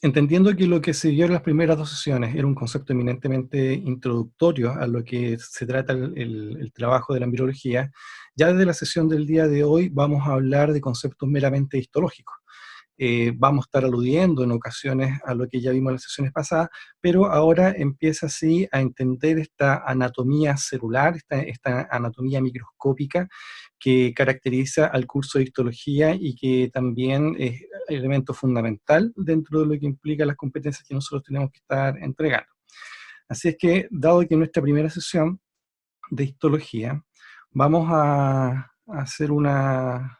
Entendiendo que lo que se vio en las primeras dos sesiones era un concepto eminentemente introductorio a lo que se trata el trabajo de la embriología, ya desde la sesión del día de hoy vamos a hablar de conceptos meramente histológicos. Vamos a estar aludiendo en ocasiones a lo que ya vimos en las sesiones pasadas, pero ahora empieza así a entender esta anatomía celular, esta anatomía microscópica que caracteriza al curso de histología y que también es elemento fundamental dentro de lo que implica las competencias que nosotros tenemos que estar entregando. Así es que, dado que en nuestra primera sesión de histología vamos a hacer una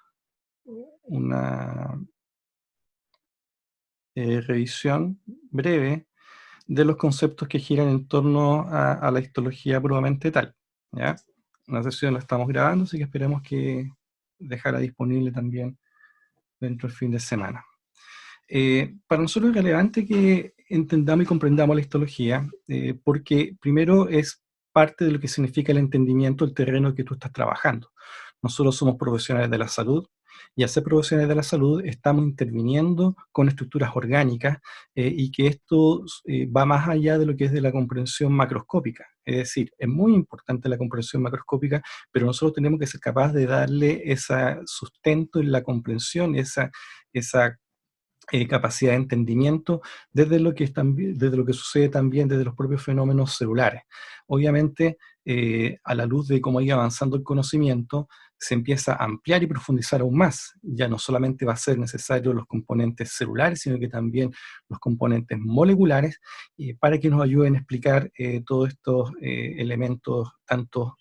revisión breve de los conceptos que giran en torno a la histología puramente tal, ¿ya? La sesión la estamos grabando, así que esperemos que dejarla disponible también dentro del fin de semana. Para nosotros es relevante que entendamos y comprendamos la histología, porque primero es parte de lo que significa el entendimiento del terreno que tú estás trabajando. Nosotros somos profesionales de la salud, y al ser profesionales de la salud estamos interviniendo con estructuras orgánicas, y que esto va más allá de lo que es de la comprensión macroscópica. Es decir, es muy importante la comprensión macroscópica, pero nosotros tenemos que ser capaces de darle ese sustento en la comprensión, esa capacidad de entendimiento desde lo que desde lo que sucede también desde los propios fenómenos celulares. Obviamente, a la luz de cómo iba avanzando el conocimiento, se empieza a ampliar y profundizar aún más. Ya no solamente va a ser necesario los componentes celulares, sino que también los componentes moleculares, para que nos ayuden a explicar todos estos elementos, tanto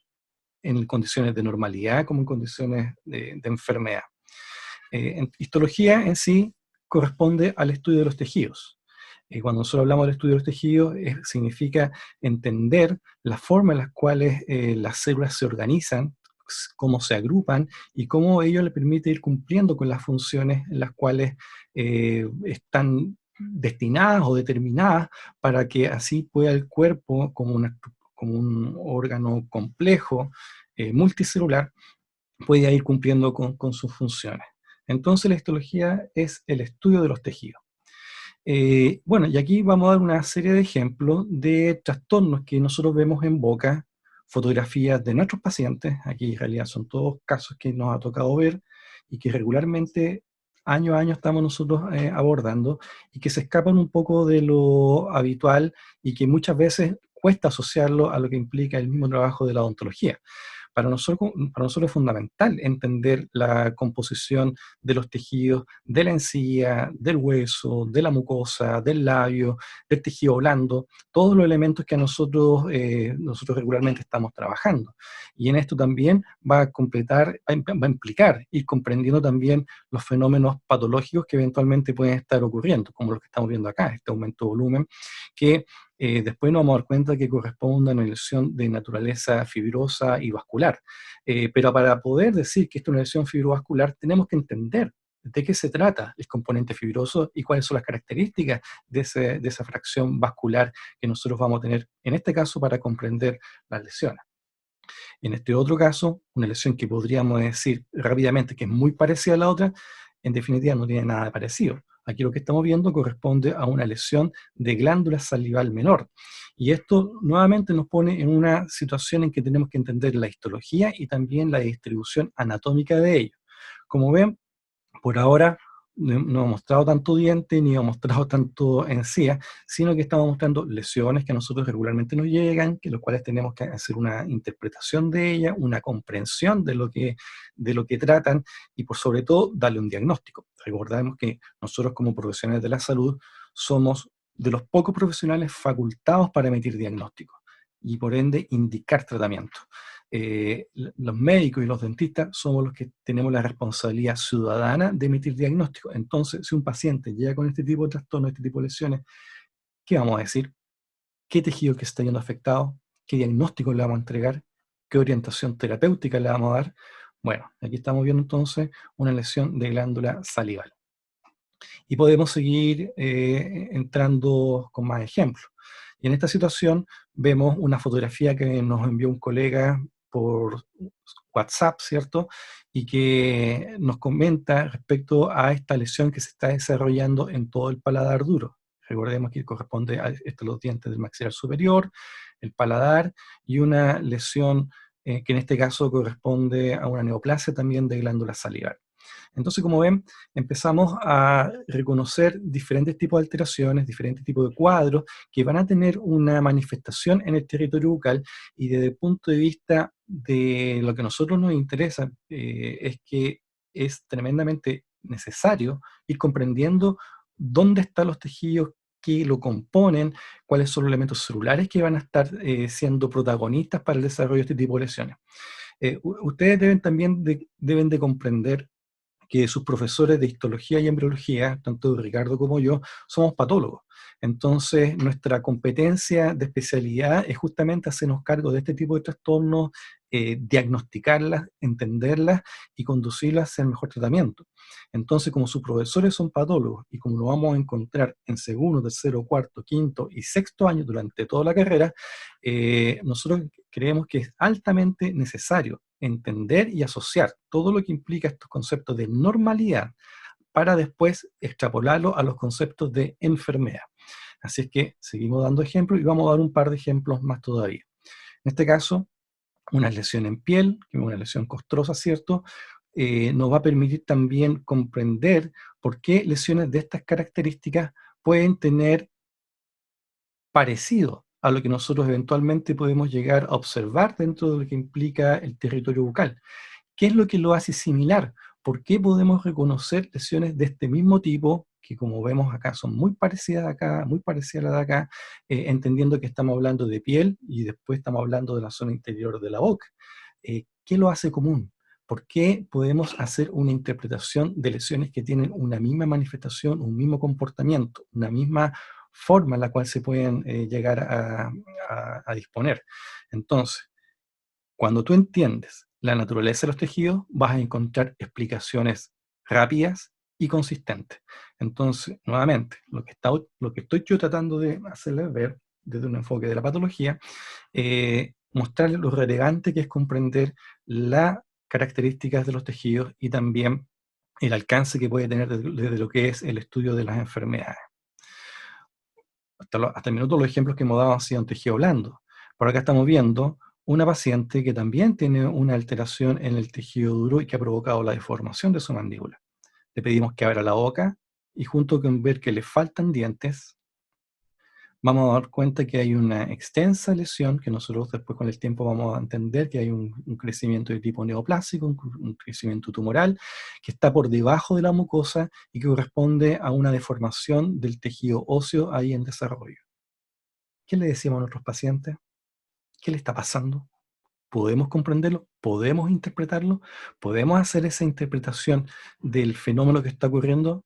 en condiciones de normalidad como en condiciones de enfermedad. Histología en sí corresponde al estudio de los tejidos. Cuando nosotros hablamos del estudio de los tejidos, significa entender la forma en la cuales las células se organizan, cómo se agrupan y cómo ello le permite ir cumpliendo con las funciones en las cuales están destinadas o determinadas para que así pueda el cuerpo, como un órgano complejo, multicelular, pueda ir cumpliendo con sus funciones. Entonces la histología es el estudio de los tejidos. Bueno, y aquí vamos a dar una serie de ejemplos de trastornos que nosotros vemos en boca, fotografías de nuestros pacientes. Aquí en realidad son todos casos que nos ha tocado ver y que regularmente año a año estamos nosotros abordando, y que se escapan un poco de lo habitual y que muchas veces cuesta asociarlo a lo que implica el mismo trabajo de la odontología. Para nosotros es fundamental entender la composición de los tejidos de la encía, del hueso, de la mucosa, del labio, del tejido blando, todos los elementos que nosotros regularmente estamos trabajando. Y en esto también va a implicar ir comprendiendo también los fenómenos patológicos que eventualmente pueden estar ocurriendo, como los que estamos viendo acá, este aumento de volumen, que después nos vamos a dar cuenta que corresponde a una lesión de naturaleza fibrosa y vascular. Pero para poder decir que esto es una lesión fibrovascular, tenemos que entender de qué se trata el componente fibroso y cuáles son las características de esa fracción vascular que nosotros vamos a tener, en este caso, para comprender las lesiones. En este otro caso, una lesión que podríamos decir rápidamente que es muy parecida a la otra, en definitiva no tiene nada de parecido. Aquí lo que estamos viendo corresponde a una lesión de glándula salival menor. Y esto nuevamente nos pone en una situación en que tenemos que entender la histología y también la distribución anatómica de ello. Como ven, por ahora no ha mostrado tanto diente ni ha mostrado tanto encía, sino que estamos mostrando lesiones que a nosotros regularmente nos llegan, que los cuales tenemos que hacer una interpretación de ellas, una comprensión de lo que tratan, y por sobre todo darle un diagnóstico. Recordemos que nosotros como profesionales de la salud somos de los pocos profesionales facultados para emitir diagnósticos y por ende indicar tratamiento. Los médicos y los dentistas somos los que tenemos la responsabilidad ciudadana de emitir diagnósticos. Entonces, si un paciente llega con este tipo de trastorno, este tipo de lesiones, ¿qué vamos a decir? ¿Qué tejido que está yendo afectado? ¿Qué diagnóstico le vamos a entregar? ¿Qué orientación terapéutica le vamos a dar? Bueno, aquí estamos viendo entonces una lesión de glándula salival. Y podemos seguir entrando con más ejemplos. Y en esta situación vemos una fotografía que nos envió un colega por WhatsApp, ¿cierto? Y que nos comenta respecto a esta lesión que se está desarrollando en todo el paladar duro. Recordemos que corresponde a los dientes del maxilar superior, el paladar, y una lesión que en este caso corresponde a una neoplasia también de glándula salivar. Entonces, como ven, empezamos a reconocer diferentes tipos de alteraciones, diferentes tipos de cuadros que van a tener una manifestación en el territorio bucal, y desde el punto de vista de lo que a nosotros nos interesa, es que es tremendamente necesario ir comprendiendo dónde están los tejidos que lo componen, cuáles son los elementos celulares que van a estar siendo protagonistas para el desarrollo de este tipo de lesiones. Ustedes deben de comprender que sus profesores de histología y embriología, tanto Ricardo como yo, somos patólogos. Entonces, nuestra competencia de especialidad es justamente hacernos cargo de este tipo de trastornos, diagnosticarlas, entenderlas y conducirlas hacia el mejor tratamiento. Entonces, como sus profesores son patólogos y como lo vamos a encontrar en segundo, tercero, cuarto, quinto y sexto año durante toda la carrera, nosotros creemos que es altamente necesario entender y asociar todo lo que implica estos conceptos de normalidad para después extrapolarlo a los conceptos de enfermedad. Así es que seguimos dando ejemplos y vamos a dar un par de ejemplos más todavía. En este caso, una lesión en piel, que es una lesión costrosa, ¿cierto? Nos va a permitir también comprender por qué lesiones de estas características pueden tener parecido a lo que nosotros eventualmente podemos llegar a observar dentro de lo que implica el territorio bucal. ¿Qué es lo que lo hace similar? ¿Por qué podemos reconocer lesiones de este mismo tipo, que como vemos acá son muy parecidas acá, muy parecidas a las de acá, entendiendo que estamos hablando de piel y después estamos hablando de la zona interior de la boca? ¿Qué lo hace común? ¿Por qué podemos hacer una interpretación de lesiones que tienen una misma manifestación, un mismo comportamiento, una misma forma en la cual se pueden llegar a disponer? Entonces, cuando tú entiendes la naturaleza de los tejidos, vas a encontrar explicaciones rápidas y consistentes. Entonces, nuevamente, lo que estoy yo tratando de hacerles ver desde un enfoque de la patología, mostrarles lo relevante que es comprender las características de los tejidos y también el alcance que puede tener desde lo que es el estudio de las enfermedades. Hasta el minuto los ejemplos que hemos dado han sido en tejido blando. Por acá estamos viendo una paciente que también tiene una alteración en el tejido duro y que ha provocado la deformación de su mandíbula. Le pedimos que abra la boca y junto con ver que le faltan dientes, vamos a dar cuenta que hay una extensa lesión que nosotros después con el tiempo vamos a entender que hay un crecimiento de tipo neoplásico, un crecimiento tumoral que está por debajo de la mucosa y que corresponde a una deformación del tejido óseo ahí en desarrollo. ¿Qué le decimos a nuestros pacientes? ¿Qué le está pasando? ¿Podemos comprenderlo? ¿Podemos interpretarlo? ¿Podemos hacer esa interpretación del fenómeno que está ocurriendo?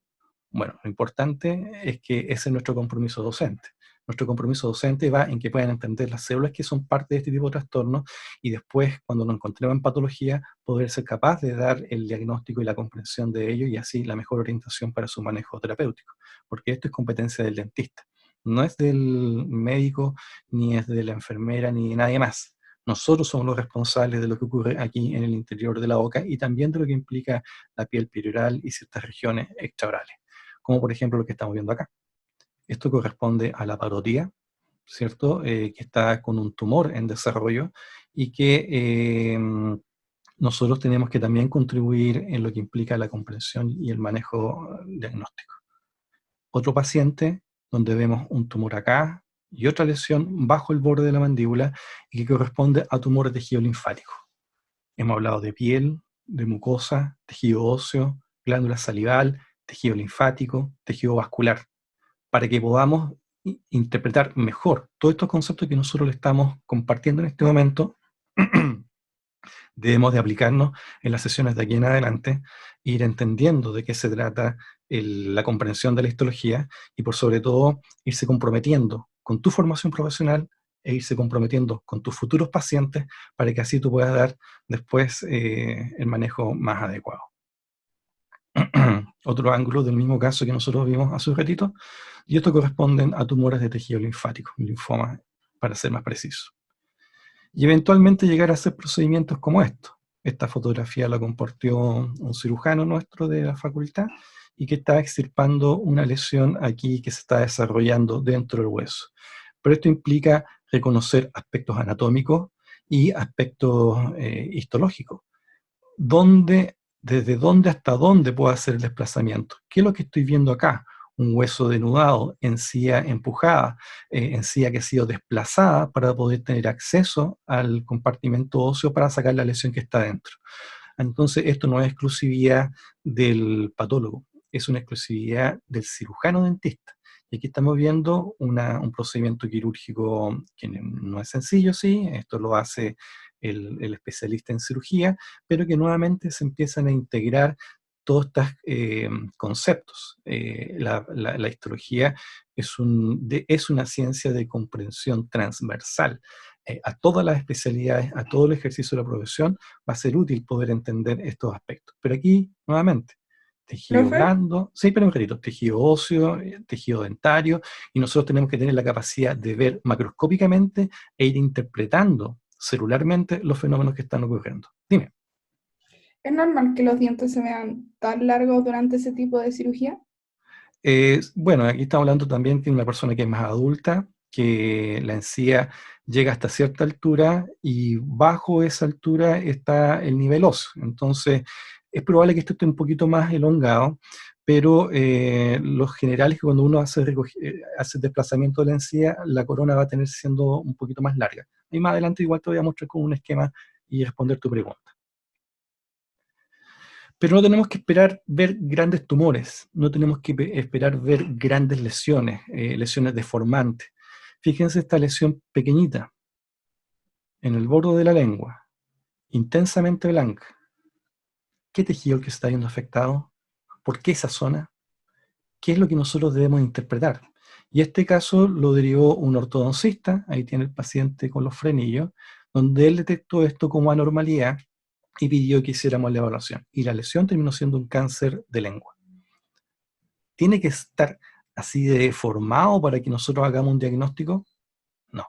Bueno, lo importante es que ese es nuestro compromiso docente. Nuestro compromiso docente va en que puedan entender las células que son parte de este tipo de trastornos y después, cuando nos encontremos en patología, poder ser capaz de dar el diagnóstico y la comprensión de ello y así la mejor orientación para su manejo terapéutico. Porque esto es competencia del dentista. No es del médico, ni es de la enfermera, ni de nadie más. Nosotros somos los responsables de lo que ocurre aquí en el interior de la boca y también de lo que implica la piel perioral y ciertas regiones extraorales, como por ejemplo lo que estamos viendo acá. Esto corresponde a la parotía, ¿cierto? Que está con un tumor en desarrollo y que nosotros tenemos que también contribuir en lo que implica la comprensión y el manejo diagnóstico. Otro paciente donde vemos un tumor acá y otra lesión bajo el borde de la mandíbula y que corresponde a tumor de tejido linfático. Hemos hablado de piel, de mucosa, tejido óseo, glándula salival, tejido linfático, tejido vascular, para que podamos interpretar mejor todos estos conceptos que nosotros le estamos compartiendo en este momento. Debemos de aplicarnos en las sesiones de aquí en adelante, ir entendiendo de qué se trata la comprensión de la histología y por sobre todo irse comprometiendo con tu formación profesional e irse comprometiendo con tus futuros pacientes para que así tú puedas dar después el manejo más adecuado. Otro ángulo del mismo caso que nosotros vimos hace un ratito, y esto corresponden a tumores de tejido linfático, linfoma para ser más preciso. Y eventualmente llegar a hacer procedimientos como estos. Esta fotografía la compartió un cirujano nuestro de la facultad y que está extirpando una lesión aquí que se está desarrollando dentro del hueso. Pero esto implica reconocer aspectos anatómicos y aspectos histológicos. ¿Desde dónde hasta dónde puedo hacer el desplazamiento? ¿Qué es lo que estoy viendo acá? Un hueso denudado, encía empujada, encía que ha sido desplazada para poder tener acceso al compartimento óseo para sacar la lesión que está dentro. Entonces, esto no es exclusividad del patólogo, es una exclusividad del cirujano dentista. Y aquí estamos viendo un procedimiento quirúrgico que no es sencillo, sí, esto lo hace el especialista en cirugía, pero que nuevamente se empiezan a integrar todos estos conceptos. La histología es una ciencia de comprensión transversal a todas las especialidades, a todo el ejercicio de la profesión, va a ser útil poder entender estos aspectos. Pero aquí, nuevamente, tejido Profe, blando, sí, pero un ratito, tejido óseo, tejido dentario, y nosotros tenemos que tener la capacidad de ver macroscópicamente e ir interpretando celularmente los fenómenos que están ocurriendo. Dime. ¿es normal que los dientes se vean tan largos durante ese tipo de cirugía? Bueno, aquí estamos hablando también de una persona que es más adulta, que la encía llega hasta cierta altura y bajo esa altura está el nivel óseo. Entonces, es probable que esto esté un poquito más elongado, pero los generales que cuando uno hace desplazamiento de la encía, la corona va a tener siendo un poquito más larga. Y más adelante igual te voy a mostrar con un esquema y responder tu pregunta. Pero no tenemos que esperar ver grandes tumores, no tenemos que esperar ver grandes lesiones, lesiones deformantes. Fíjense esta lesión pequeñita en el borde de la lengua, intensamente blanca. ¿Qué tejido es el que se está viendo afectado? ¿Por qué esa zona? ¿Qué es lo que nosotros debemos interpretar? Y este caso lo derivó un ortodoncista, ahí tiene el paciente con los frenillos, donde él detectó esto como anormalidad y pidió que hiciéramos la evaluación. Y la lesión terminó siendo un cáncer de lengua. ¿Tiene que estar así de deformado para que nosotros hagamos un diagnóstico? No.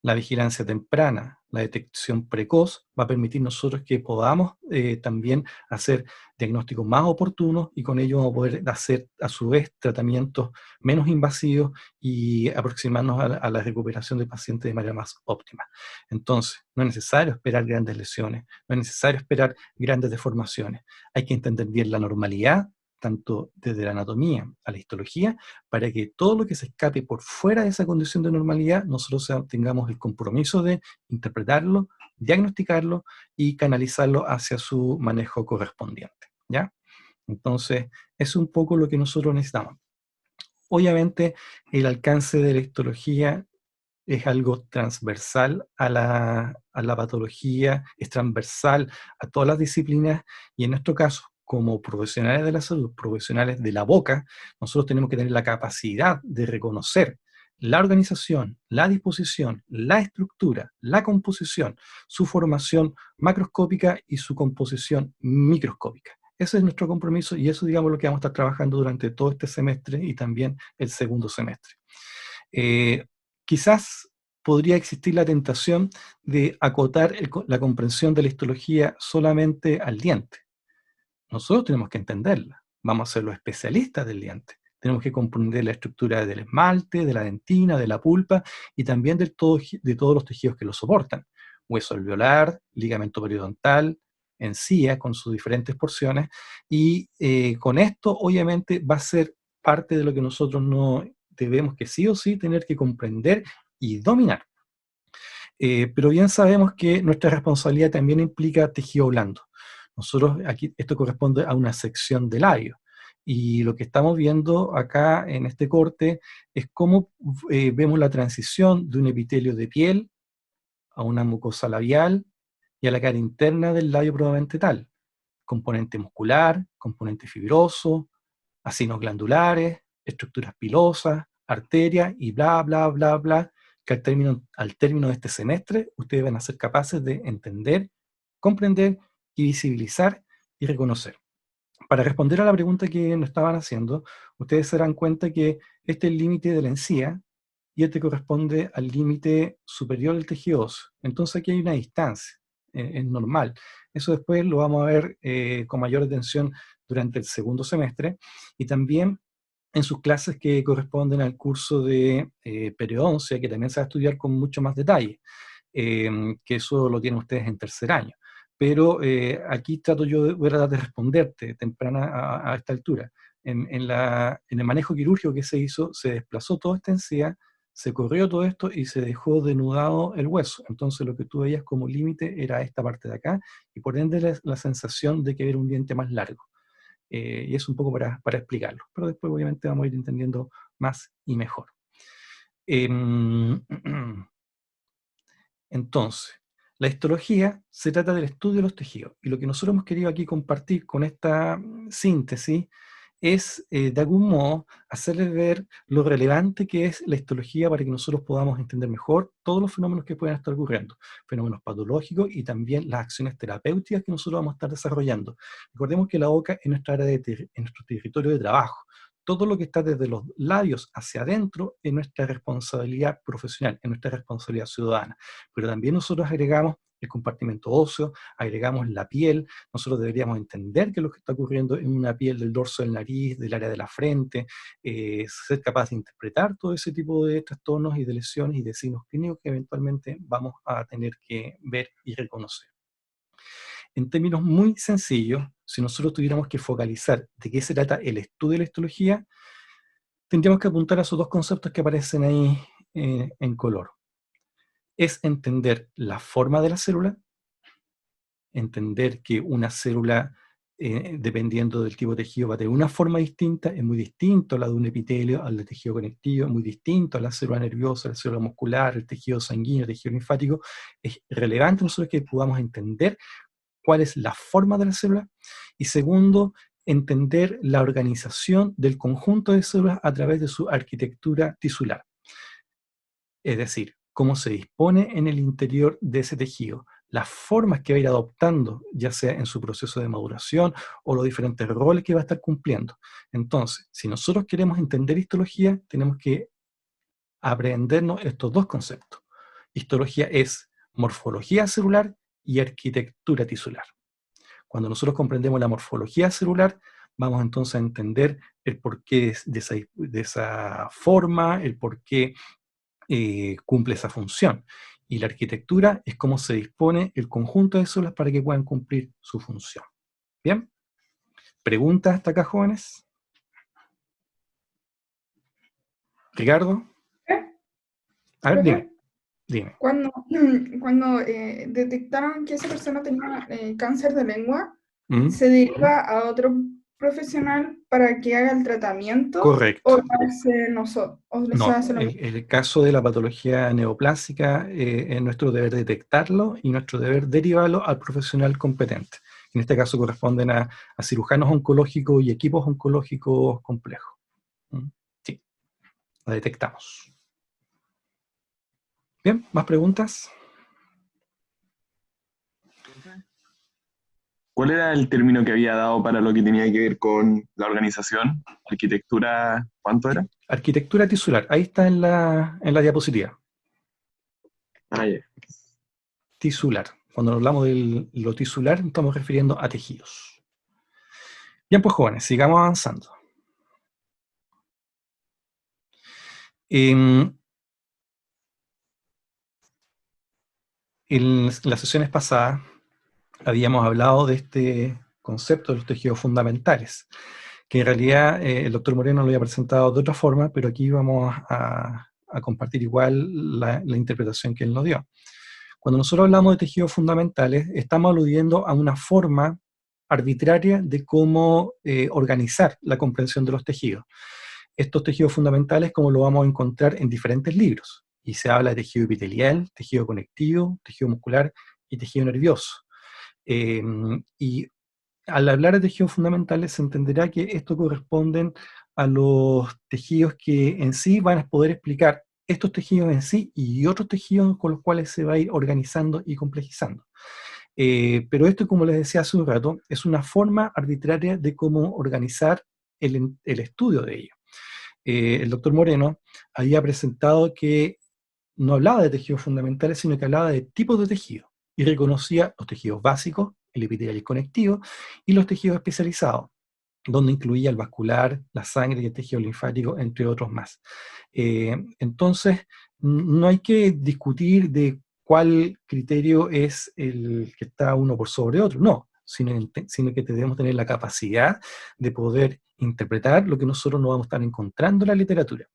La vigilancia temprana, la detección precoz va a permitir nosotros que podamos también hacer diagnósticos más oportunos y con ello vamos a poder hacer a su vez tratamientos menos invasivos y aproximarnos a la recuperación del paciente de manera más óptima. Entonces, no es necesario esperar grandes lesiones, no es necesario esperar grandes deformaciones. Hay que entender bien la normalidad, tanto desde la anatomía a la histología, para que todo lo que se escape por fuera de esa condición de normalidad, nosotros tengamos el compromiso de interpretarlo, diagnosticarlo y canalizarlo hacia su manejo correspondiente, ¿ya? Entonces, es un poco lo que nosotros necesitamos. Obviamente, el alcance de la histología es algo transversal a la patología, es transversal a todas las disciplinas y en nuestro caso, como profesionales de la salud, profesionales de la boca, nosotros tenemos que tener la capacidad de reconocer la organización, la disposición, la estructura, la composición, su formación macroscópica y su composición microscópica. Ese es nuestro compromiso y eso, digamos, lo que vamos a estar trabajando durante todo este semestre y también el segundo semestre. Eh, Quizás podría existir la tentación de acotar la comprensión de la histología solamente al diente. Nosotros tenemos que entenderla. Vamos a ser los especialistas del diente. Tenemos que comprender la estructura del esmalte, de la dentina, de la pulpa y también de todos los tejidos que lo soportan. Hueso alveolar, ligamento periodontal, encía con sus diferentes porciones. Y con esto, obviamente, va a ser parte de lo que nosotros no debemos que sí o sí tener que comprender y dominar. Pero bien sabemos que nuestra responsabilidad también implica tejido blando. Nosotros aquí, esto corresponde a una sección de labio. Y lo que estamos viendo acá en este corte es cómo vemos la transición de un epitelio de piel a una mucosa labial y a la cara interna del labio probablemente tal. Componente muscular, componente fibroso, acinos glandulares, estructuras pilosas, arterias y bla, bla, bla, bla, que al término de este semestre ustedes van a ser capaces de entender, comprender y visibilizar y reconocer. Para responder a la pregunta que nos estaban haciendo, ustedes se darán cuenta que este es el límite de la encía y este corresponde al límite superior del tejido óseo. Entonces aquí hay una distancia, es normal. Eso después lo vamos a ver con mayor atención durante el segundo semestre, y también en sus clases que corresponden al curso de periodoncia, que también se va a estudiar con mucho más detalle, que eso lo tienen ustedes en tercer año. Pero aquí voy a tratar de responderte temprana a esta altura. En el manejo quirúrgico que se hizo, se desplazó toda esta encía, se corrió todo esto y se dejó denudado el hueso. Entonces lo que tú veías como límite era esta parte de acá, y por ende la sensación de que era un diente más largo. Y es un poco para explicarlo, pero después obviamente vamos a ir entendiendo más y mejor. Entonces, la histología se trata del estudio de los tejidos, y lo que nosotros hemos querido aquí compartir con esta síntesis es, de algún modo, hacerles ver lo relevante que es la histología para que nosotros podamos entender mejor todos los fenómenos que pueden estar ocurriendo, fenómenos patológicos y también las acciones terapéuticas que nosotros vamos a estar desarrollando. Recordemos que la boca es nuestra área en nuestro territorio de trabajo. Todo lo que está desde los labios hacia adentro es nuestra responsabilidad profesional, es nuestra responsabilidad ciudadana. Pero también nosotros agregamos el compartimento óseo, agregamos la piel. Nosotros deberíamos entender qué es lo que está ocurriendo en una piel del dorso del nariz, del área de la frente, ser capaz de interpretar todo ese tipo de trastornos y de lesiones y de signos clínicos que eventualmente vamos a tener que ver y reconocer. En términos muy sencillos, si nosotros tuviéramos que focalizar de qué se trata el estudio de la histología, tendríamos que apuntar a esos dos conceptos que aparecen ahí en color. Es entender la forma de la célula, entender que una célula, dependiendo del tipo de tejido, va a tener una forma distinta, es muy distinto a la de un epitelio, al de tejido conectivo, es muy distinto a la célula nerviosa, la célula muscular, el tejido sanguíneo, el tejido linfático. Es relevante nosotros que podamos entender cuál es la forma de la célula, y segundo, entender la organización del conjunto de células a través de su arquitectura tisular. Es decir, cómo se dispone en el interior de ese tejido, las formas que va a ir adoptando, ya sea en su proceso de maduración o los diferentes roles que va a estar cumpliendo. Entonces, si nosotros queremos entender histología, tenemos que aprendernos estos dos conceptos. Histología es morfología celular y arquitectura tisular. Cuando nosotros comprendemos la morfología celular, vamos entonces a entender el porqué de esa forma, el porqué cumple esa función. Y la arquitectura es cómo se dispone el conjunto de células para que puedan cumplir su función. ¿Bien? ¿Preguntas hasta acá, jóvenes? ¿Ricardo? A ver, Profe, dime. cuando detectaron que esa persona tenía cáncer de lengua, ¿Mm? ¿se deriva a otro profesional para que haga el tratamiento o Correcto. se No, hace lo mismo? el caso de la patología neoplásica es nuestro deber detectarlo y nuestro deber derivarlo al profesional competente. En este caso corresponden a cirujanos oncológicos y equipos oncológicos complejos. ¿Mm? Sí, la detectamos. Bien, ¿más preguntas? ¿Cuál era el término que había dado para lo que tenía que ver con la organización? Arquitectura, ¿cuánto era? Arquitectura tisular, ahí está en la diapositiva. Ah, ya. Tisular. Cuando hablamos de lo tisular, estamos refiriendo a tejidos. Bien, pues jóvenes, sigamos avanzando. En las sesiones pasadas habíamos hablado de este concepto de los tejidos fundamentales, que en realidad el doctor Moreno lo había presentado de otra forma, pero aquí vamos a compartir igual la interpretación que él nos dio. Cuando nosotros hablamos de tejidos fundamentales, estamos aludiendo a una forma arbitraria de cómo organizar la comprensión de los tejidos. Estos tejidos fundamentales, como lo vamos a encontrar en diferentes libros, y se habla de tejido epitelial, tejido conectivo, tejido muscular y tejido nervioso. Y al hablar de tejidos fundamentales se entenderá que esto corresponden a los tejidos que en sí van a poder explicar estos tejidos en sí y otros tejidos con los cuales se va a ir organizando y complejizando. Pero esto, como les decía hace un rato, es una forma arbitraria de cómo organizar el estudio de ello. El doctor Moreno había presentado que no hablaba de tejidos fundamentales, sino que hablaba de tipos de tejidos, y reconocía los tejidos básicos, el epitelial y el conectivo, y los tejidos especializados, donde incluía el vascular, la sangre y el tejido linfático, entre otros más. Entonces, no hay que discutir de cuál criterio es el que está uno por sobre otro, no, sino que debemos tener la capacidad de poder interpretar lo que nosotros no vamos a estar encontrando en la literatura.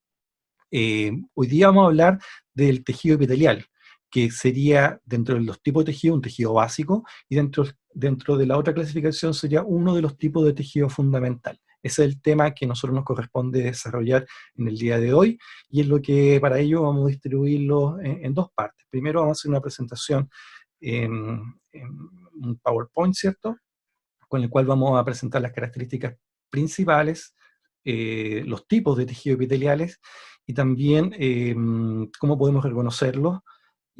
Hoy día vamos a hablar del tejido epitelial, que sería dentro de los tipos de tejido un tejido básico, y dentro de la otra clasificación sería uno de los tipos de tejido fundamental. Ese es el tema que a nosotros nos corresponde desarrollar en el día de hoy, y es lo que para ello vamos a distribuirlo en dos partes. Primero vamos a hacer una presentación en un PowerPoint, ¿cierto?, con el cual vamos a presentar las características principales, los tipos de tejidos epiteliales, y también cómo podemos reconocerlos,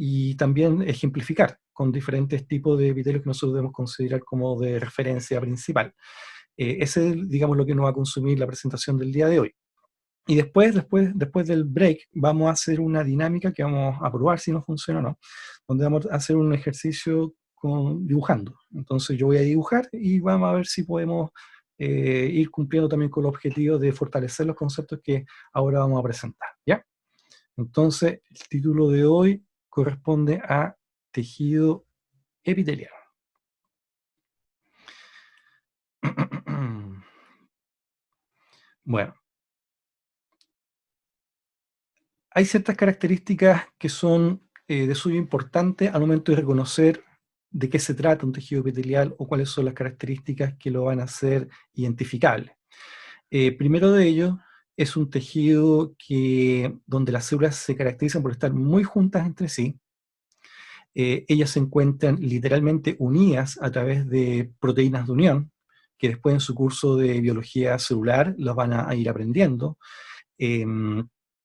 y también ejemplificar con diferentes tipos de epitelios que nosotros debemos considerar como de referencia principal. Ese es, digamos, lo que nos va a consumir la presentación del día de hoy. Y después del break, vamos a hacer una dinámica que vamos a probar si nos funciona o no, donde vamos a hacer un ejercicio dibujando. Entonces yo voy a dibujar y vamos a ver si podemos ir cumpliendo también con el objetivo de fortalecer los conceptos que ahora vamos a presentar, ¿ya? Entonces, el título de hoy corresponde a tejido epitelial. Bueno, hay ciertas características que son de suyo importante al momento de reconocer de qué se trata un tejido epitelial o cuáles son las características que lo van a hacer identificable. Primero de ellos es un tejido donde las células se caracterizan por estar muy juntas entre sí. Ellas se encuentran literalmente unidas a través de proteínas de unión, que después en su curso de biología celular las van a ir aprendiendo.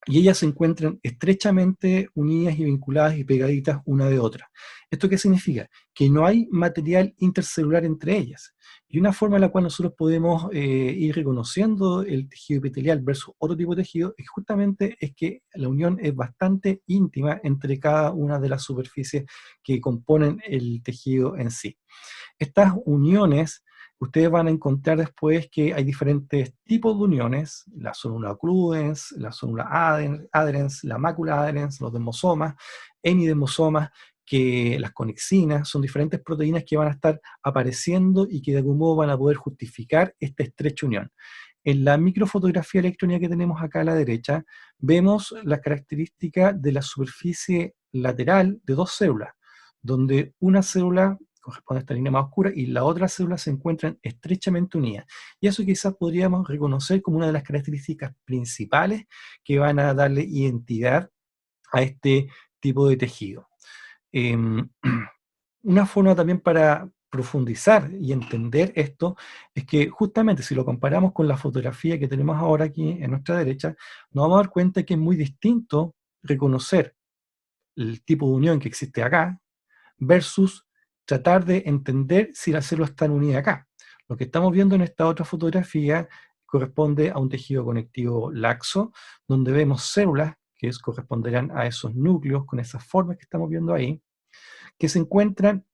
Y ellas se encuentran estrechamente unidas y vinculadas y pegaditas una de otra. ¿Esto qué significa? Que no hay material intercelular entre ellas. Y una forma en la cual nosotros podemos ir reconociendo el tejido epitelial versus otro tipo de tejido es que la unión es bastante íntima entre cada una de las superficies que componen el tejido en sí. Estas uniones, ustedes van a encontrar después que hay diferentes tipos de uniones: la célula occludens, la célula adherens, la mácula adherens, los desmosomas, hemidesmosomas, que las conexinas son diferentes proteínas que van a estar apareciendo y que de algún modo van a poder justificar esta estrecha unión. En la microfotografía electrónica que tenemos acá a la derecha, vemos las características de la superficie lateral de dos células, donde una célula corresponde a esta línea más oscura y la otra célula se encuentran estrechamente unidas. Y eso quizás podríamos reconocer como una de las características principales que van a darle identidad a este tipo de tejido. Una forma también para profundizar y entender esto es que justamente si lo comparamos con la fotografía que tenemos ahora aquí en nuestra derecha, nos vamos a dar cuenta que es muy distinto reconocer el tipo de unión que existe acá versus tratar de entender si las células están unidas acá. Lo que estamos viendo en esta otra fotografía corresponde a un tejido conectivo laxo, donde vemos células que corresponderán a esos núcleos con esas formas que estamos viendo ahí, que se encuentran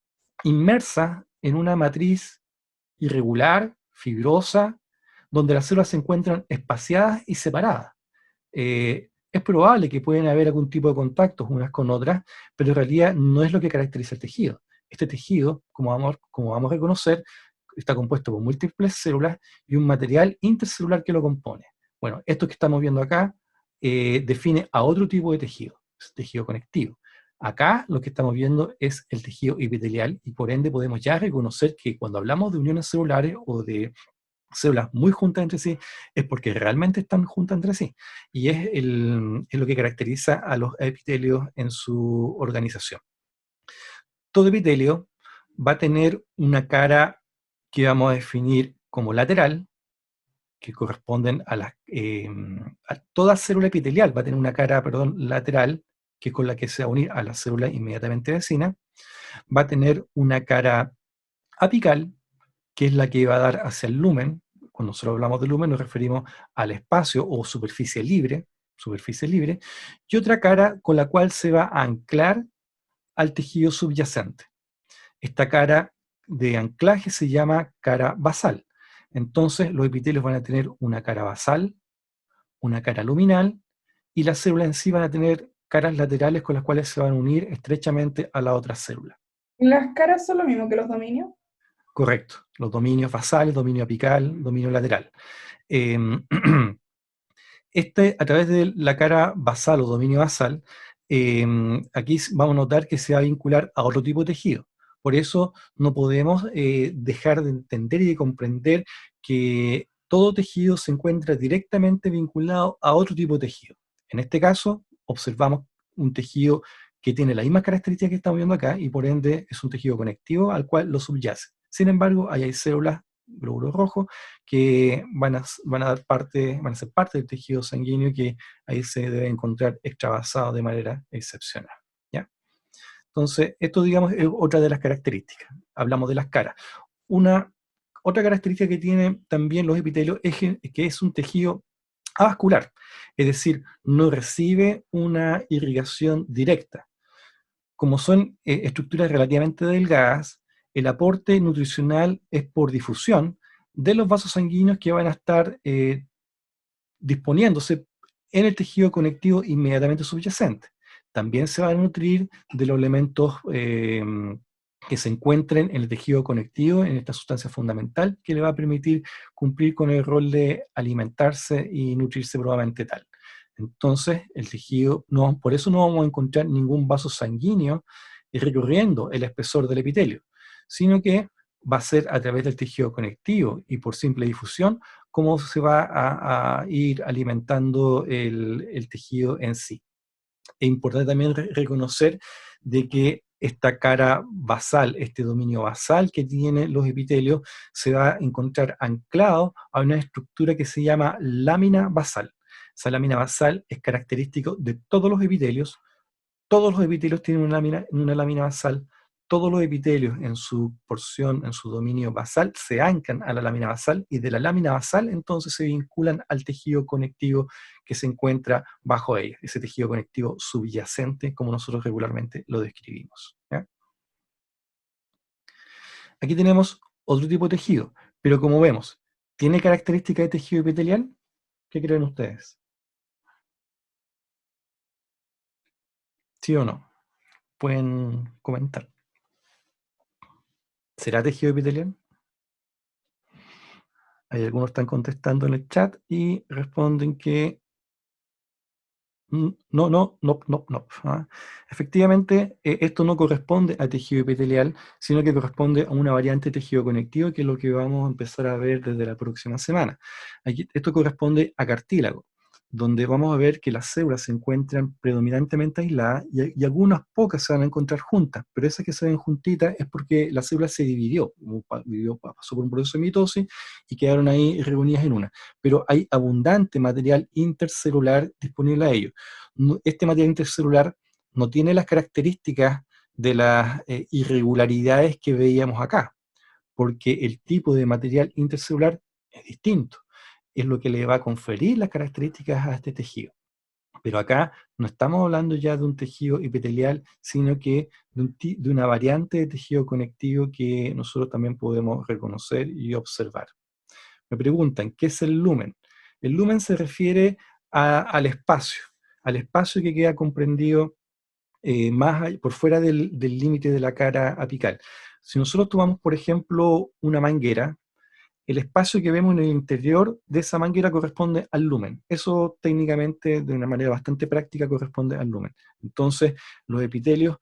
inmersas en una matriz irregular, fibrosa, donde las células se encuentran espaciadas y separadas. Es probable que pueden haber algún tipo de contactos unas con otras, pero en realidad no es lo que caracteriza el tejido. Este tejido, como vamos a reconocer, está compuesto por múltiples células y un material intercelular que lo compone. Bueno, esto que estamos viendo acá define a otro tipo de tejido, es tejido conectivo. Acá lo que estamos viendo es el tejido epitelial y por ende podemos ya reconocer que cuando hablamos de uniones celulares o de células muy juntas entre sí, es porque realmente están juntas entre sí. Y es lo que caracteriza a los epitelios en su organización. Todo epitelio va a tener una cara que vamos a definir como lateral, que corresponden a toda célula epitelial va a tener una cara, lateral, que es con la que se va a unir a la célula inmediatamente vecina. Va a tener una cara apical, que es la que va a dar hacia el lumen. Cuando nosotros hablamos de lumen nos referimos al espacio o superficie libre, y otra cara con la cual se va a anclar al tejido subyacente. Esta cara de anclaje se llama cara basal. Entonces los epitelios van a tener una cara basal, una cara luminal, y las células en sí van a tener caras laterales con las cuales se van a unir estrechamente a la otra célula. ¿Las caras son lo mismo que los dominios? Correcto. Los dominios basales, dominio apical, dominio lateral. A través de la cara basal o dominio basal, aquí vamos a notar que se va a vincular a otro tipo de tejido. Por eso no podemos dejar de entender y de comprender que todo tejido se encuentra directamente vinculado a otro tipo de tejido. En este caso, observamos un tejido que tiene las mismas características que estamos viendo acá y por ende es un tejido conectivo al cual lo subyace. Sin embargo, ahí hay células, glóbulos rojos, que van a ser parte del tejido sanguíneo que ahí se debe encontrar extravasado de manera excepcional. ¿Ya? Entonces, esto, digamos, es otra de las características. Hablamos de las caras. Otra característica que tienen también los epitelios es que es un tejido avascular, es decir, no recibe una irrigación directa. Como son estructuras relativamente delgadas, el aporte nutricional es por difusión de los vasos sanguíneos que van a estar disponiéndose en el tejido conectivo inmediatamente subyacente. También se van a nutrir de los elementos que se encuentren en el tejido conectivo, en esta sustancia fundamental que le va a permitir cumplir con el rol de alimentarse y nutrirse probablemente tal. Entonces, el tejido, por eso no vamos a encontrar ningún vaso sanguíneo recorriendo el espesor del epitelio, sino que va a ser a través del tejido conectivo y por simple difusión cómo se va a ir alimentando el tejido en sí. Es importante también reconocer de que esta cara basal, este dominio basal que tienen los epitelios, se va a encontrar anclado a una estructura que se llama lámina basal. Esa lámina basal es característico de todos los epitelios. Todos los epitelios tienen una lámina basal. Todos los epitelios en su porción, en su dominio basal, se anclan a la lámina basal y de la lámina basal entonces se vinculan al tejido conectivo que se encuentra bajo ella, ese tejido conectivo subyacente, como nosotros regularmente lo describimos. ¿Ya? Aquí tenemos otro tipo de tejido, pero como vemos, ¿tiene características de tejido epitelial? ¿Qué creen ustedes? ¿Sí o no? Pueden comentar. ¿Será tejido epitelial? Hay algunos están contestando en el chat y responden que no, no, no, no, no. Efectivamente, esto no corresponde a tejido epitelial, sino que corresponde a una variante de tejido conectivo, que es lo que vamos a empezar a ver desde la próxima semana. Esto corresponde a cartílago, donde vamos a ver que las células se encuentran predominantemente aisladas y algunas pocas se van a encontrar juntas, pero esas que se ven juntitas es porque la célula se dividió, pasó por un proceso de mitosis y quedaron ahí reunidas en una. Pero hay abundante material intercelular disponible a ello. Este material intercelular no tiene las características de las irregularidades que veíamos acá, porque el tipo de material intercelular es distinto, es lo que le va a conferir las características a este tejido. Pero acá no estamos hablando ya de un tejido epitelial, sino que de una variante de tejido conectivo que nosotros también podemos reconocer y observar. Me preguntan, ¿qué es el lumen? El lumen se refiere al espacio que queda comprendido por fuera del límite de la cara apical. Si nosotros tomamos, por ejemplo, una manguera, el espacio que vemos en el interior de esa manguera corresponde al lumen. Eso técnicamente, de una manera bastante práctica, corresponde al lumen. Entonces, los epitelios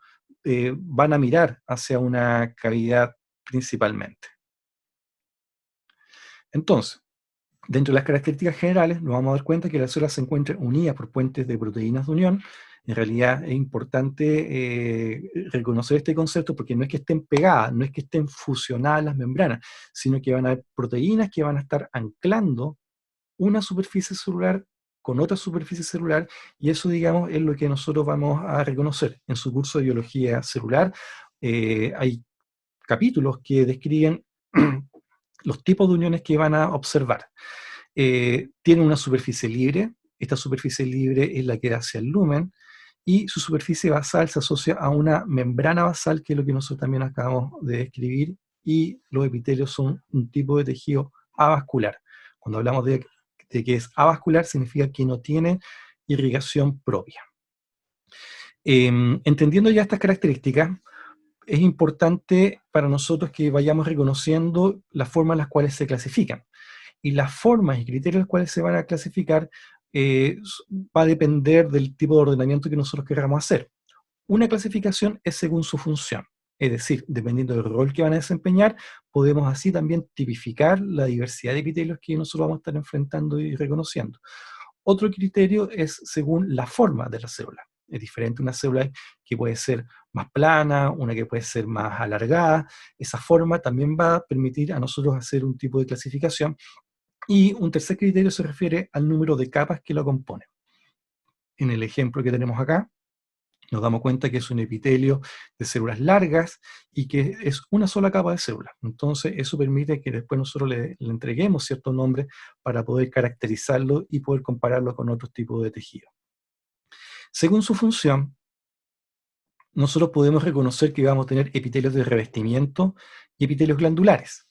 van a mirar hacia una cavidad principalmente. Entonces, dentro de las características generales, nos vamos a dar cuenta que las células se encuentran unidas por puentes de proteínas de unión. En realidad es importante reconocer este concepto porque no es que estén pegadas, no es que estén fusionadas las membranas, sino que van a haber proteínas que van a estar anclando una superficie celular con otra superficie celular, y eso, digamos, es lo que nosotros vamos a reconocer. En su curso de biología celular hay capítulos que describen los tipos de uniones que van a observar. Tiene una superficie libre, esta superficie libre es la que da hacia el lumen, y su superficie basal se asocia a una membrana basal, que es lo que nosotros también acabamos de describir, y los epitelios son un tipo de tejido avascular. Cuando hablamos de que es avascular, significa que no tiene irrigación propia. Entendiendo ya estas características, es importante para nosotros que vayamos reconociendo las formas en las cuales se clasifican. Y las formas y criterios en los cuales se van a clasificar va a depender del tipo de ordenamiento que nosotros queramos hacer. Una clasificación es según su función. Es decir, dependiendo del rol que van a desempeñar, podemos así también tipificar la diversidad de epitelios que nosotros vamos a estar enfrentando y reconociendo. Otro criterio es según la forma de la célula. Es diferente una célula que puede ser más plana, una que puede ser más alargada. Esa forma también va a permitir a nosotros hacer un tipo de clasificación. Y un tercer criterio se refiere al número de capas que lo componen. En el ejemplo que tenemos acá, nos damos cuenta que es un epitelio de células largas y que es una sola capa de células. Entonces, eso permite que después nosotros le entreguemos ciertos nombres para poder caracterizarlo y poder compararlo con otros tipos de tejidos. Según su función, nosotros podemos reconocer que vamos a tener epitelios de revestimiento y epitelios glandulares.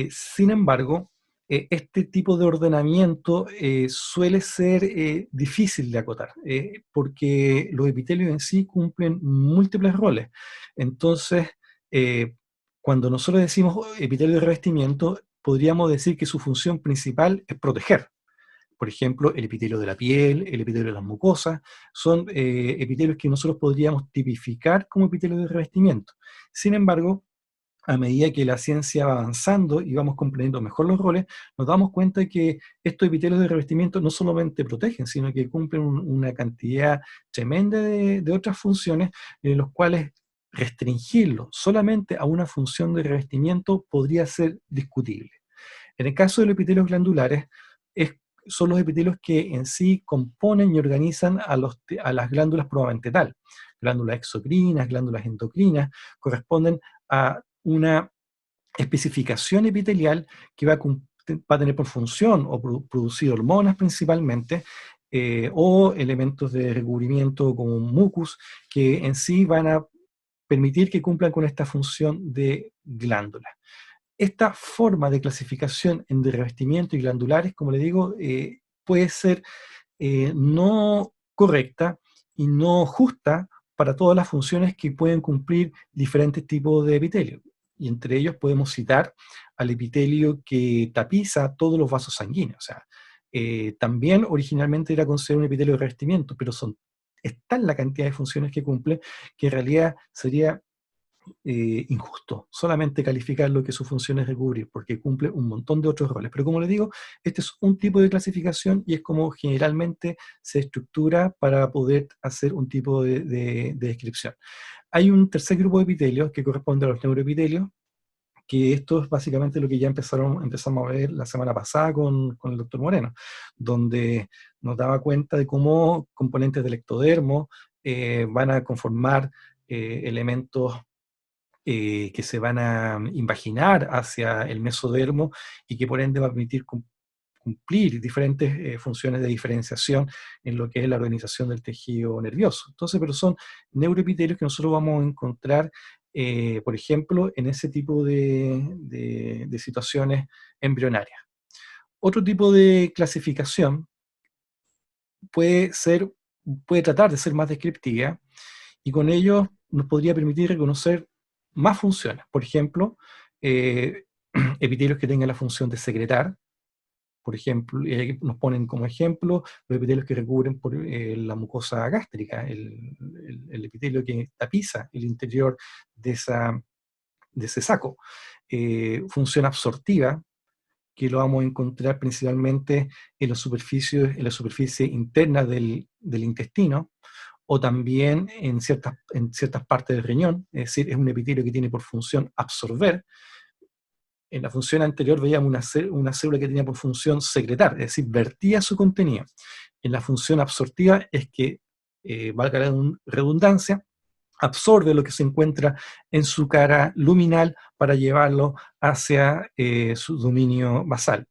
Sin embargo, este tipo de ordenamiento suele ser difícil de acotar, porque los epitelios en sí cumplen múltiples roles. Entonces, cuando nosotros decimos epitelio de revestimiento, podríamos decir que su función principal es proteger. Por ejemplo, el epitelio de la piel, el epitelio de las mucosas, son epitelios que nosotros podríamos tipificar como epitelio de revestimiento. Sin embargo, a medida que la ciencia va avanzando y vamos comprendiendo mejor los roles, nos damos cuenta de que estos epitelios de revestimiento no solamente protegen, sino que cumplen una cantidad tremenda de otras funciones, en los cuales restringirlo solamente a una función de revestimiento podría ser discutible. En el caso de los epitelios glandulares, son los epitelios que en sí componen y organizan a las glándulas propiamente tal. Glándulas exocrinas, glándulas endocrinas, corresponden a una especificación epitelial que va a tener por función o producir hormonas principalmente, o elementos de recubrimiento como un mucus, que en sí van a permitir que cumplan con esta función de glándula. Esta forma de clasificación en de revestimiento y glandulares, como le digo, puede ser no correcta y no justa para todas las funciones que pueden cumplir diferentes tipos de epitelio. Y entre ellos podemos citar al epitelio que tapiza todos los vasos sanguíneos. O sea, también originalmente era considerado un epitelio de revestimiento, pero es tal la cantidad de funciones que cumple que en realidad sería injusto solamente calificar lo que su función es recubrir, porque cumple un montón de otros roles. Pero como les digo, este es un tipo de clasificación y es como generalmente se estructura para poder hacer un tipo de descripción. Hay un tercer grupo de epitelios que corresponde a los neuroepitelios, que esto es básicamente lo que ya empezamos a ver la semana pasada con el doctor Moreno, donde nos daba cuenta de cómo componentes del ectodermo van a conformar elementos que se van a invaginar hacia el mesodermo y que por ende va a permitir cumplir diferentes funciones de diferenciación en lo que es la organización del tejido nervioso. Entonces, pero son neuroepitelios que nosotros vamos a encontrar, por ejemplo, en ese tipo de situaciones embrionarias. Otro tipo de clasificación puede tratar de ser más descriptiva y con ello nos podría permitir reconocer más funciones. Por ejemplo, epitelios que tengan la función de secretar. Por ejemplo, nos ponen como ejemplo los epitelios que recubren por la mucosa gástrica, el epitelio que tapiza el interior de ese saco. Función absortiva, que lo vamos a encontrar principalmente en la superficie interna del intestino, o también en ciertas partes del riñón, es decir, es un epitelio que tiene por función absorber. En la función anterior veíamos una célula que tenía por función secretar, es decir, vertía su contenido. En la función absortiva es que, valga la redundancia, absorbe lo que se encuentra en su cara luminal para llevarlo hacia su dominio basal.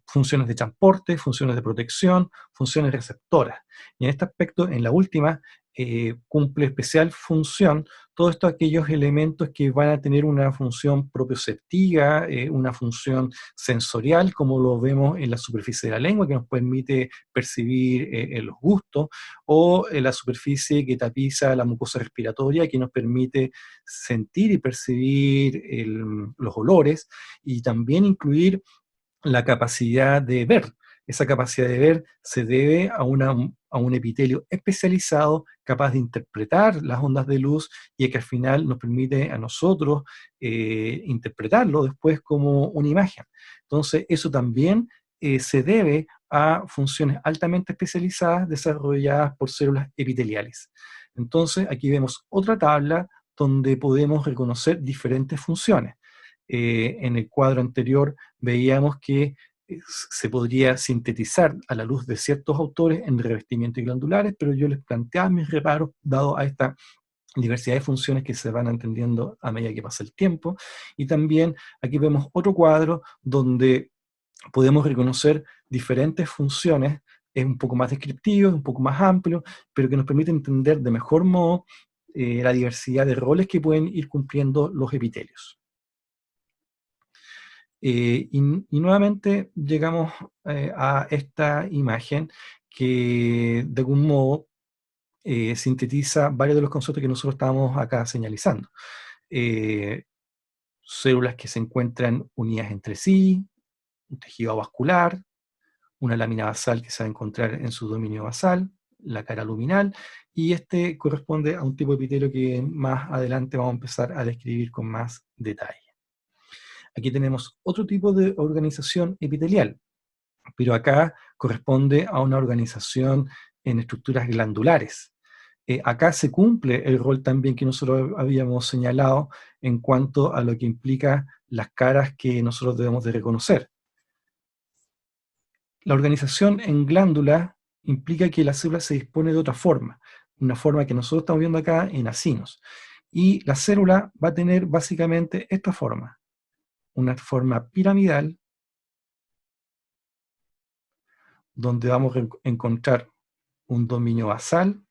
funciones de transporte, funciones de protección, funciones receptoras. Y en este aspecto, en la última, cumple especial función todos estos aquellos elementos que van a tener una función propioceptiva, una función sensorial, como lo vemos en la superficie de la lengua, que nos permite percibir los gustos, o en la superficie que tapiza la mucosa respiratoria, que nos permite sentir y percibir los olores, y también incluir la capacidad de ver. Esa capacidad de ver se debe a un epitelio especializado capaz de interpretar las ondas de luz y que al final nos permite a nosotros interpretarlo después como una imagen. Entonces, eso también se debe a funciones altamente especializadas desarrolladas por células epiteliales. Entonces, aquí vemos otra tabla donde podemos reconocer diferentes funciones. En el cuadro anterior veíamos que se podría sintetizar a la luz de ciertos autores en revestimientos glandulares, pero yo les planteaba mis reparos dado a esta diversidad de funciones que se van entendiendo a medida que pasa el tiempo. Y también aquí vemos otro cuadro donde podemos reconocer diferentes funciones, es un poco más descriptivo, es un poco más amplio, pero que nos permite entender de mejor modo la diversidad de roles que pueden ir cumpliendo los epitelios. Y nuevamente llegamos a esta imagen que de algún modo sintetiza varios de los conceptos que nosotros estábamos acá señalizando. Células que se encuentran unidas entre sí, un tejido vascular, una lámina basal que se va a encontrar en su dominio basal, la cara luminal, y este corresponde a un tipo de epitelio que más adelante vamos a empezar a describir con más detalle. Aquí tenemos otro tipo de organización epitelial, pero acá corresponde a una organización en estructuras glandulares. Acá se cumple el rol también que nosotros habíamos señalado en cuanto a lo que implica las caras que nosotros debemos de reconocer. La organización en glándula implica que la célula se dispone de otra forma, una forma que nosotros estamos viendo acá en acinos. Y la célula va a tener básicamente esta forma, una forma piramidal, donde vamos a encontrar un dominio basal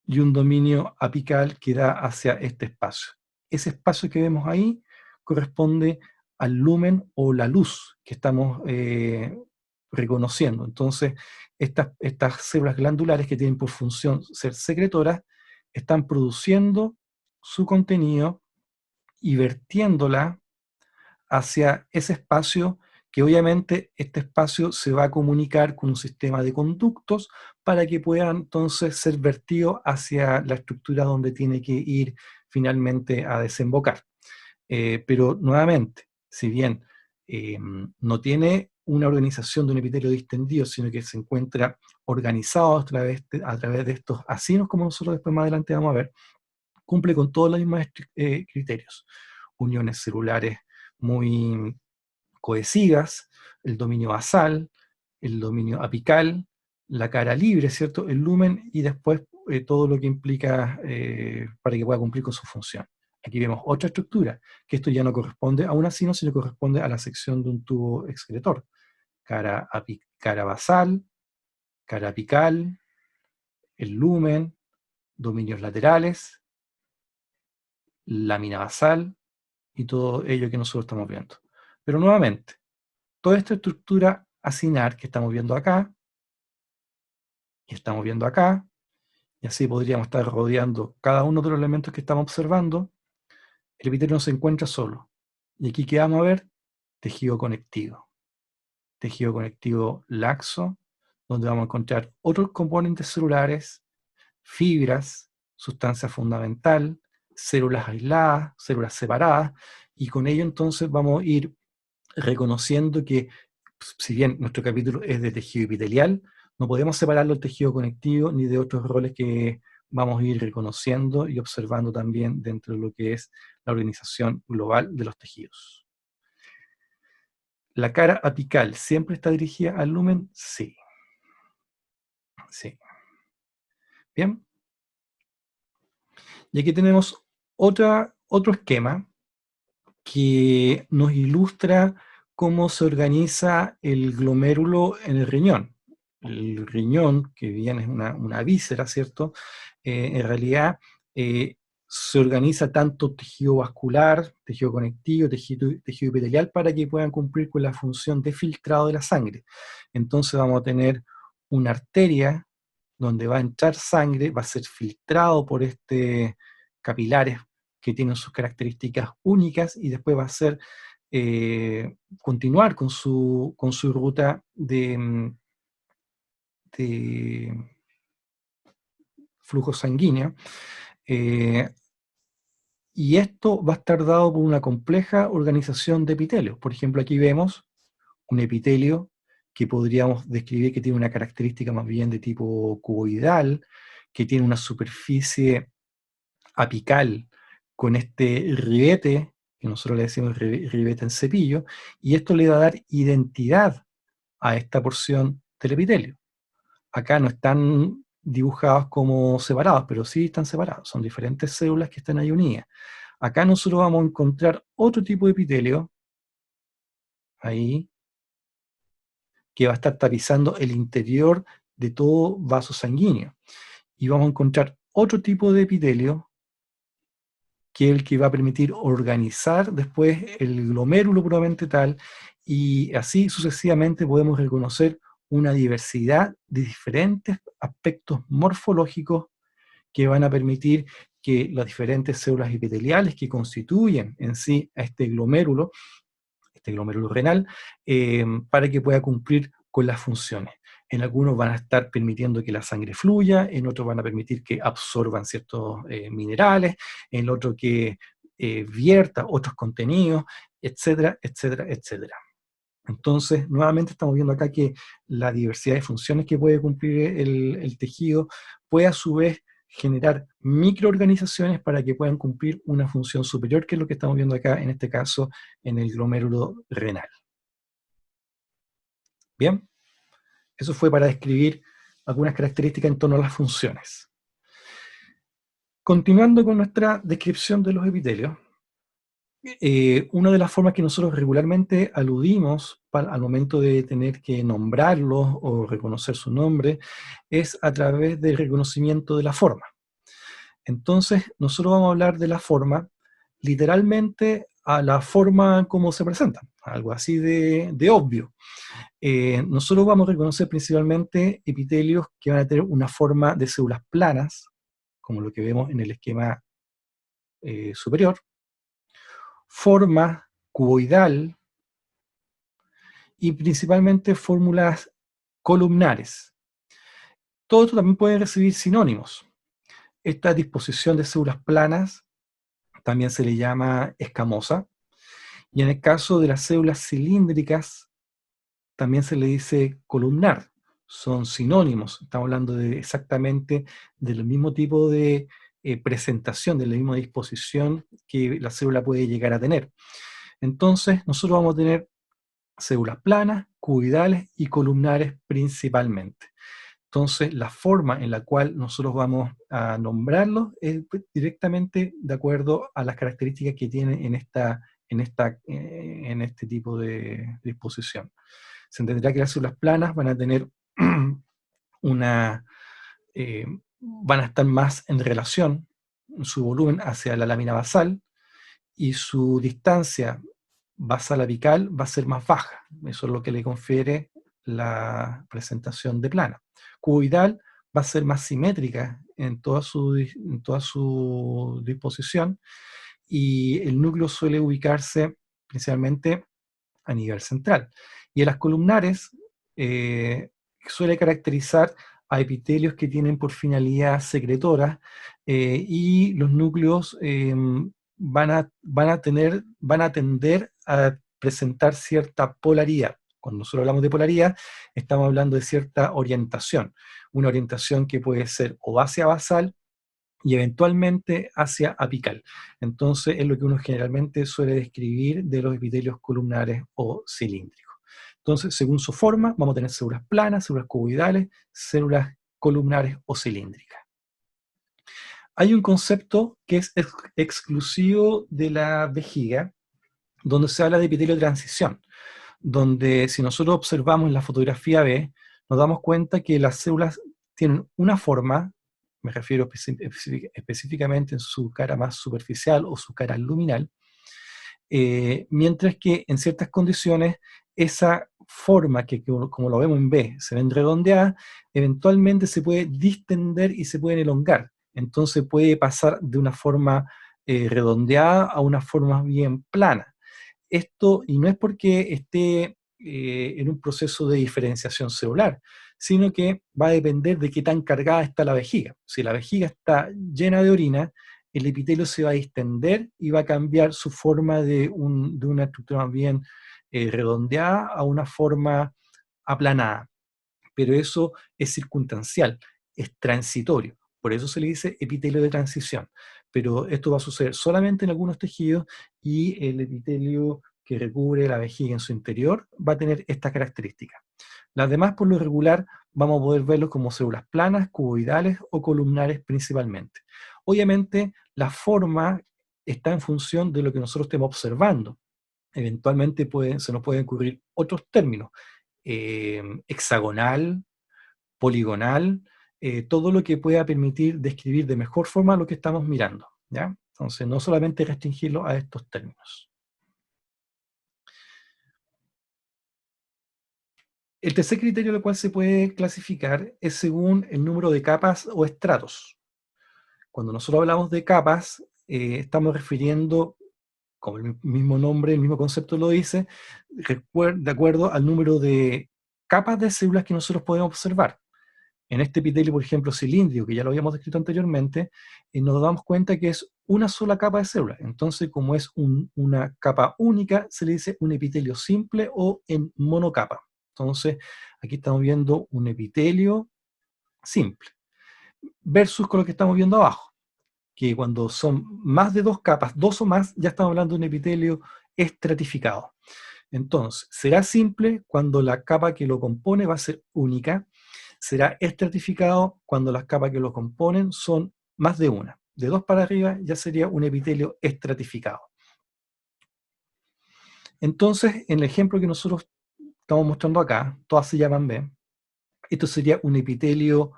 y un dominio apical que da hacia este espacio. Ese espacio que vemos ahí corresponde al lumen o la luz que estamos reconociendo. Entonces, estas células glandulares que tienen por función ser secretoras, están produciendo su contenido y vertiéndola hacia ese espacio, que obviamente este espacio se va a comunicar con un sistema de conductos para que pueda entonces ser vertido hacia la estructura donde tiene que ir finalmente a desembocar. Pero nuevamente, si bien no tiene una organización de un epitelio distendido, sino que se encuentra organizado a través de estos acinos, como nosotros después más adelante vamos a ver, cumple con todos los mismos criterios. Uniones celulares muy cohesivas, el dominio basal, el dominio apical, la cara libre, ¿cierto? El lumen y después todo lo que implica para que pueda cumplir con su función. Aquí vemos otra estructura, que esto ya no corresponde a un acino, sino corresponde a la sección de un tubo excretor. Cara basal, cara apical, el lumen, dominios laterales, lámina basal y todo ello que nosotros estamos viendo. Pero nuevamente, toda esta estructura acinar que estamos viendo acá, y estamos viendo acá, y así podríamos estar rodeando cada uno de los elementos que estamos observando, el epitelio no se encuentra solo. Y aquí que vamos a ver, tejido conectivo. Tejido conectivo laxo, donde vamos a encontrar otros componentes celulares, fibras, sustancia fundamental, células aisladas, células separadas, y con ello entonces vamos a ir reconociendo que, si bien nuestro capítulo es de tejido epitelial, no podemos separarlo del tejido conectivo ni de otros roles que vamos a ir reconociendo y observando también dentro de lo que es la organización global de los tejidos. ¿La cara apical siempre está dirigida al lumen? Sí. Sí. Bien. Y aquí tenemos otro esquema que nos ilustra cómo se organiza el glomérulo en el riñón. El riñón, que bien es una víscera, ¿cierto? En realidad se organiza tanto tejido vascular, tejido conectivo, tejido epitelial, para que puedan cumplir con la función de filtrado de la sangre. Entonces vamos a tener una arteria donde va a entrar sangre, va a ser filtrado por capilares que tienen sus características únicas, y después va a ser continuar con su ruta de flujo sanguíneo. Y esto va a estar dado por una compleja organización de epitelios. Por ejemplo, aquí vemos un epitelio que podríamos describir que tiene una característica más bien de tipo cuboidal, que tiene una superficie apical con este ribete, que nosotros le decimos ribete en cepillo, y esto le va a dar identidad a esta porción del epitelio. Acá no están dibujados como separados, pero sí están separados, son diferentes células que están ahí unidas. Acá nosotros vamos a encontrar otro tipo de epitelio, ahí, que va a estar tapizando el interior de todo vaso sanguíneo. Y vamos a encontrar otro tipo de epitelio, que es el que va a permitir organizar después el glomérulo puramente tal, y así sucesivamente podemos reconocer una diversidad de diferentes aspectos morfológicos que van a permitir que las diferentes células epiteliales que constituyen en sí a este glomérulo renal, para que pueda cumplir con las funciones. En algunos van a estar permitiendo que la sangre fluya, en otros van a permitir que absorban ciertos minerales, en otro que vierta otros contenidos, etcétera, etcétera, etcétera. Entonces, nuevamente estamos viendo acá que la diversidad de funciones que puede cumplir el tejido puede a su vez generar microorganizaciones para que puedan cumplir una función superior, que es lo que estamos viendo acá, en este caso, en el glomérulo renal. Bien, eso fue para describir algunas características en torno a las funciones. Continuando con nuestra descripción de los epitelios, una de las formas que nosotros regularmente aludimos al momento de tener que nombrarlos o reconocer su nombre es a través del reconocimiento de la forma. Entonces, nosotros vamos a hablar de la forma literalmente a la forma como se presenta, algo así de obvio. Nosotros vamos a reconocer principalmente epitelios que van a tener una forma de células planas, como lo que vemos en el esquema superior, forma cuboidal y principalmente fórmulas columnares. Todo esto también puede recibir sinónimos. Esta disposición de células planas también se le llama escamosa, y en el caso de las células cilíndricas también se le dice columnar. Son sinónimos, estamos hablando exactamente del mismo tipo de presentación, de la misma disposición que la célula puede llegar a tener. Entonces, nosotros vamos a tener células planas, cuboidales y columnares principalmente. Entonces, la forma en la cual nosotros vamos a nombrarlos es directamente de acuerdo a las características que tienen en este tipo de disposición. Se entenderá que las células planas van a tener van a estar más en relación, su volumen hacia la lámina basal, y su distancia basal apical va a ser más baja. Eso es lo que le confiere la presentación de plana. Cuboidal va a ser más simétrica en toda su disposición, y el núcleo suele ubicarse principalmente a nivel central. Y en las columnares suele caracterizar a epitelios que tienen por finalidad secretora, y los núcleos van a tender a presentar cierta polaridad. Cuando nosotros hablamos de polaridad, estamos hablando de cierta orientación, una orientación que puede ser o hacia basal y eventualmente hacia apical. Entonces es lo que uno generalmente suele describir de los epitelios columnares o cilíndricos. Entonces, según su forma, vamos a tener células planas, células cuboidales, células columnares o cilíndricas. Hay un concepto que es exclusivo de la vejiga, donde se habla de epitelio de transición, donde si nosotros observamos en la fotografía B, nos damos cuenta que las células tienen una forma, me refiero específicamente en su cara más superficial o su cara luminal, mientras que en ciertas condiciones esa forma que como lo vemos en B se ven redondeadas, eventualmente se puede distender y se pueden elongar. Entonces puede pasar de una forma redondeada a una forma bien plana. Esto, y no es porque esté en un proceso de diferenciación celular, sino que va a depender de qué tan cargada está la vejiga. Si la vejiga está llena de orina, el epitelio se va a distender y va a cambiar su forma de una estructura más bien redondeada a una forma aplanada. Pero eso es circunstancial, es transitorio. Por eso se le dice epitelio de transición. Pero esto va a suceder solamente en algunos tejidos y el epitelio que recubre la vejiga en su interior va a tener esta característica. Las demás, por lo regular, vamos a poder verlos como células planas, cuboidales o columnares principalmente. Obviamente, la forma está en función de lo que nosotros estemos observando. Eventualmente se nos pueden ocurrir otros términos, hexagonal, poligonal, todo lo que pueda permitir describir de mejor forma lo que estamos mirando, ¿ya? Entonces, no solamente restringirlo a estos términos. El tercer criterio al cual se puede clasificar es según el número de capas o estratos. Cuando nosotros hablamos de capas, estamos refiriendo, como el mismo nombre, el mismo concepto lo dice, de acuerdo al número de capas de células que nosotros podemos observar. En este epitelio, por ejemplo, cilíndrico, que ya lo habíamos descrito anteriormente, nos damos cuenta que es una sola capa de células. Entonces, como es una capa única, se le dice un epitelio simple o en monocapa. Entonces, aquí estamos viendo un epitelio simple, versus con lo que estamos viendo abajo, que cuando son más de dos capas, dos o más, ya estamos hablando de un epitelio estratificado. Entonces, será simple cuando la capa que lo compone va a ser única. Será estratificado cuando las capas que lo componen son más de una. De dos para arriba ya sería un epitelio estratificado. Entonces, en el ejemplo que nosotros estamos mostrando acá, todas se llaman B, esto sería un epitelio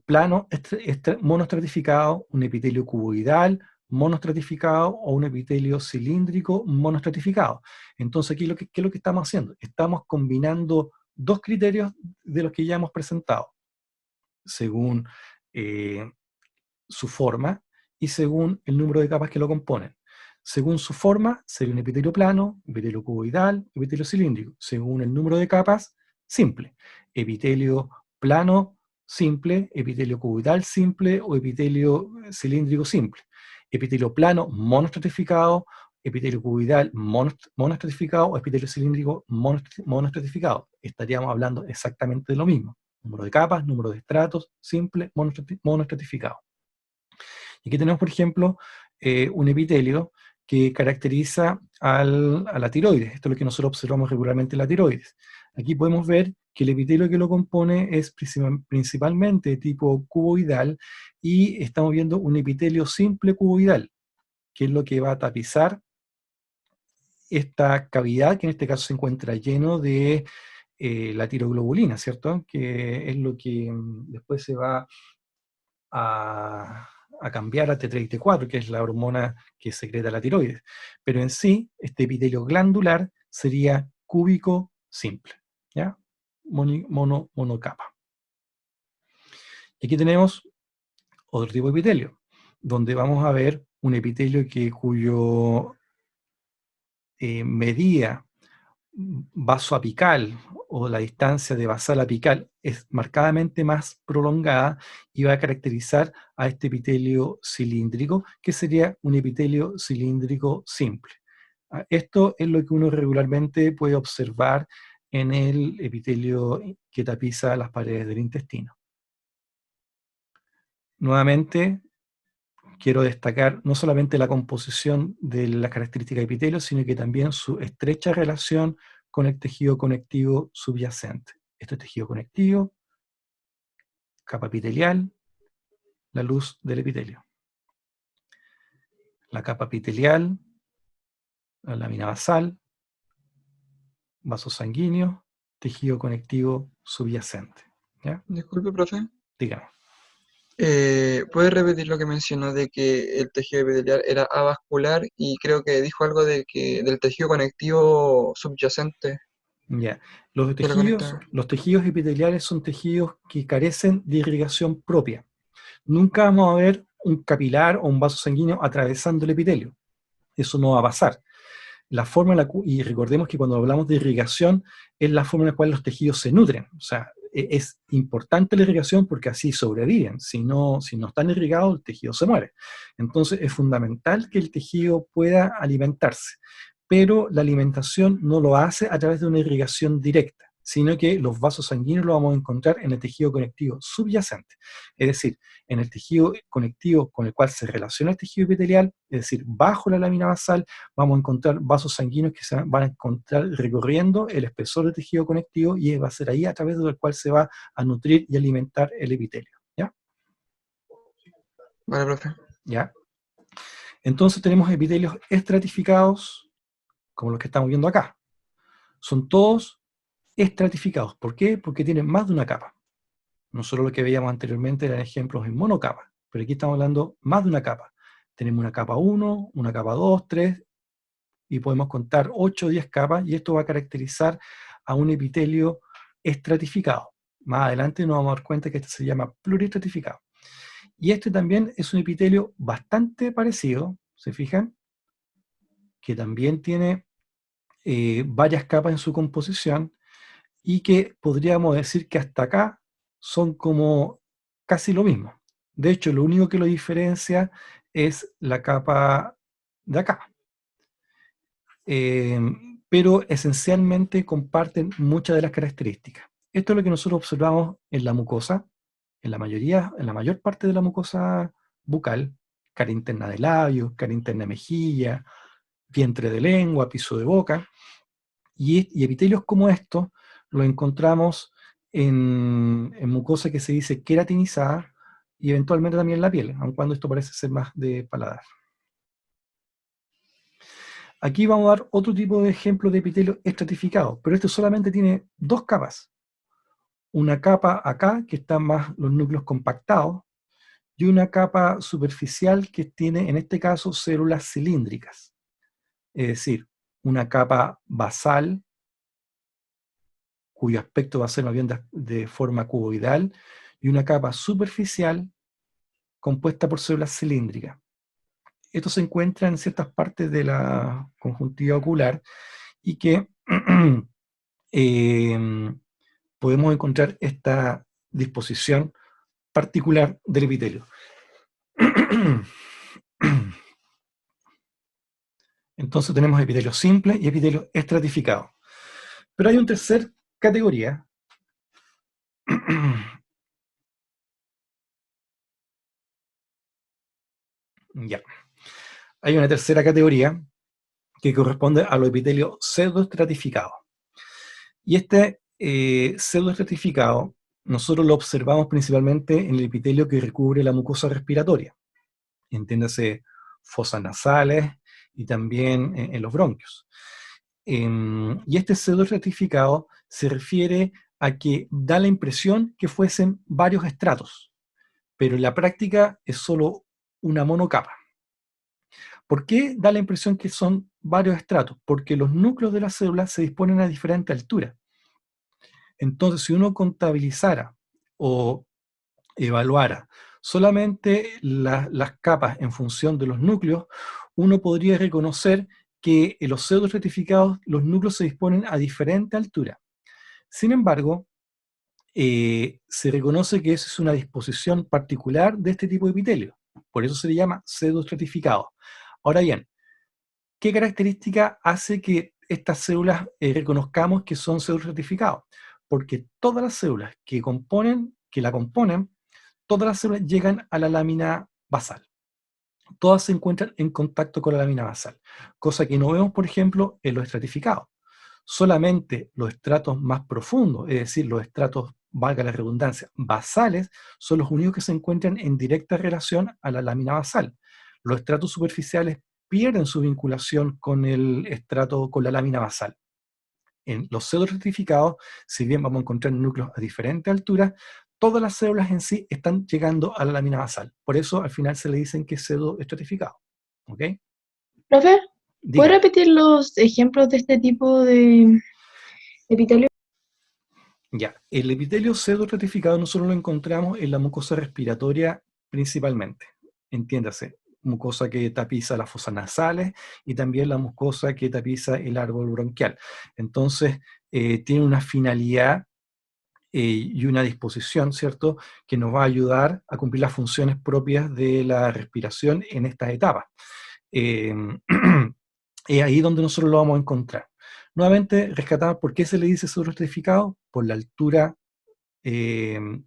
plano monoestratificado, un epitelio cuboidal monoestratificado o un epitelio cilíndrico monoestratificado. Entonces, aquí ¿qué es lo que estamos haciendo? Estamos combinando dos criterios de los que ya hemos presentado, según su forma y según el número de capas que lo componen. Según su forma, sería un epitelio plano, epitelio cuboidal, epitelio cilíndrico. Según el número de capas, simple. Epitelio plano, simple, epitelio cuboidal simple o epitelio cilíndrico simple. Epitelio plano monoestratificado, epitelio cuboidal monoestratificado o epitelio cilíndrico monoestratificado. Estaríamos hablando exactamente de lo mismo. Número de capas, número de estratos, simple, monoestratificado. Y aquí tenemos, por ejemplo, un epitelio que caracteriza a la tiroides. Esto es lo que nosotros observamos regularmente en la tiroides. Aquí podemos ver que el epitelio que lo compone es principalmente de tipo cuboidal y estamos viendo un epitelio simple cuboidal, que es lo que va a tapizar esta cavidad, que en este caso se encuentra lleno de la tiroglobulina, ¿cierto? Que es lo que después se va a cambiar a T3 y T4, que es la hormona que secreta la tiroides. Pero en sí, este epitelio glandular sería cúbico simple, ¿ya? Monocapa. Y aquí tenemos otro tipo de epitelio, donde vamos a ver un epitelio cuyo medida vasoapical o la distancia de basal apical es marcadamente más prolongada y va a caracterizar a este epitelio cilíndrico, que sería un epitelio cilíndrico simple. Esto es lo que uno regularmente puede observar en el epitelio que tapiza las paredes del intestino. Nuevamente, quiero destacar no solamente la composición de las características de epitelio, sino que también su estrecha relación con el tejido conectivo subyacente. Este tejido conectivo, capa epitelial, la luz del epitelio. La capa epitelial, la lámina basal, vasos sanguíneos, tejido conectivo subyacente. ¿Ya? Disculpe, profe. Dígame. ¿Puede repetir lo que mencionó de que el tejido epitelial era avascular y creo que dijo algo de que del tejido conectivo subyacente Ya. Los que lo tejidos, conecta? los tejidos epiteliales son tejidos que carecen de irrigación propia. Nunca vamos a ver un capilar o un vaso sanguíneo atravesando el epitelio. Eso no va a pasar. La forma en y recordemos que cuando hablamos de irrigación es la forma en la cual los tejidos se nutren. O sea, es importante la irrigación porque así sobreviven. Si no están irrigados, el tejido se muere. Entonces es fundamental que el tejido pueda alimentarse, pero la alimentación no lo hace a través de una irrigación directa, sino que los vasos sanguíneos los vamos a encontrar en el tejido conectivo subyacente, es decir, en el tejido conectivo con el cual se relaciona el tejido epitelial, es decir, bajo la lámina basal, vamos a encontrar vasos sanguíneos que se van a encontrar recorriendo el espesor del tejido conectivo y va a ser ahí a través del cual se va a nutrir y alimentar el epitelio. ¿Ya? Vale, profe. ¿Ya? Entonces tenemos epitelios estratificados, como los que estamos viendo acá. Son todos estratificados. ¿Por qué? Porque tienen más de una capa. No solo lo que veíamos anteriormente eran ejemplos en monocapa, pero aquí estamos hablando más de una capa. Tenemos una capa 1, una capa 2, 3, y podemos contar 8 o 10 capas, y esto va a caracterizar a un epitelio estratificado. Más adelante nos vamos a dar cuenta que este se llama pluriestratificado. Y este también es un epitelio bastante parecido, ¿se fijan? Que también tiene varias capas en su composición, y que podríamos decir que hasta acá son como casi lo mismo. De hecho, lo único que lo diferencia es la capa de acá. Pero esencialmente comparten muchas de las características. Esto es lo que nosotros observamos en la mucosa, en la mayor parte de la mucosa bucal, cara interna de labios, cara interna de mejilla, vientre de lengua, piso de boca, y epitelios como estos los encontramos en mucosa que se dice queratinizada y eventualmente también en la piel, aun cuando esto parece ser más de paladar. Aquí vamos a dar otro tipo de ejemplo de epitelio estratificado, pero este solamente tiene dos capas. Una capa acá, que están más los núcleos compactados, y una capa superficial que tiene, en este caso, células cilíndricas. Es decir, una capa basal, cuyo aspecto va a ser más bien de forma cuboidal, y una capa superficial compuesta por células cilíndricas. Esto se encuentra en ciertas partes de la conjuntiva ocular y que podemos encontrar esta disposición particular del epitelio. Entonces tenemos epitelio simple y epitelio estratificado. Pero hay una tercera categoría ya. Hay una tercera categoría que corresponde a los epitelios pseudoestratificados. Y este pseudoestratificado nosotros lo observamos principalmente en el epitelio que recubre la mucosa respiratoria, entiéndase fosas nasales y también en los bronquios. Y este pseudoestratificado se refiere a que da la impresión que fuesen varios estratos, pero en la práctica es solo una monocapa. ¿Por qué da la impresión que son varios estratos? Porque los núcleos de las células se disponen a diferente altura. Entonces, si uno contabilizara o evaluara solamente las capas en función de los núcleos, uno podría reconocer que en los pseudoestratificados los núcleos se disponen a diferente altura. Sin embargo, se reconoce que esa es una disposición particular de este tipo de epitelio. Por eso se le llama pseudoestratificado. Ahora bien, ¿qué característica hace que estas células reconozcamos que son pseudoestratificados? Porque todas las células que la componen, todas las células llegan a la lámina basal. Todas se encuentran en contacto con la lámina basal, cosa que no vemos, por ejemplo, en los estratificados. Solamente los estratos más profundos, es decir, los estratos, valga la redundancia, basales, son los únicos que se encuentran en directa relación a la lámina basal. Los estratos superficiales pierden su vinculación con el estrato, con la lámina basal. en los pseudoestratificados, si bien vamos a encontrar núcleos a diferentes alturas, todas las células en sí están llegando a la lámina basal. Por eso al final se le dicen que es pseudoestratificado. ¿Ok? Profe, ¿puede Dígame. repetir los ejemplos de este tipo de epitelio? Ya, el epitelio pseudoestratificado nosotros lo encontramos en la mucosa respiratoria principalmente. Entiéndase, mucosa que tapiza las fosas nasales y también la mucosa que tapiza el árbol bronquial. Entonces, tiene una finalidad y una disposición, ¿cierto?, que nos va a ayudar a cumplir las funciones propias de la respiración en estas etapas. Es ahí donde nosotros lo vamos a encontrar. Nuevamente, rescatamos por qué se le dice pseudoestratificado, por la altura,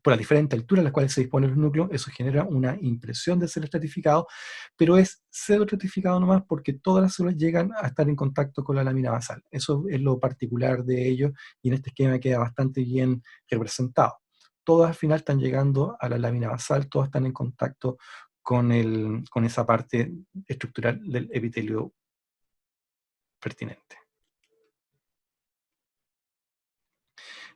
por las diferentes alturas a las cuales se disponen los núcleos. Eso genera una impresión de ser estratificado, pero es pseudoestratificado nomás porque todas las células llegan a estar en contacto con la lámina basal. Eso es lo particular de ellos, y en este esquema queda bastante bien representado. Todas al final están llegando a la lámina basal, todas están en contacto con esa parte estructural del epitelio pertinente.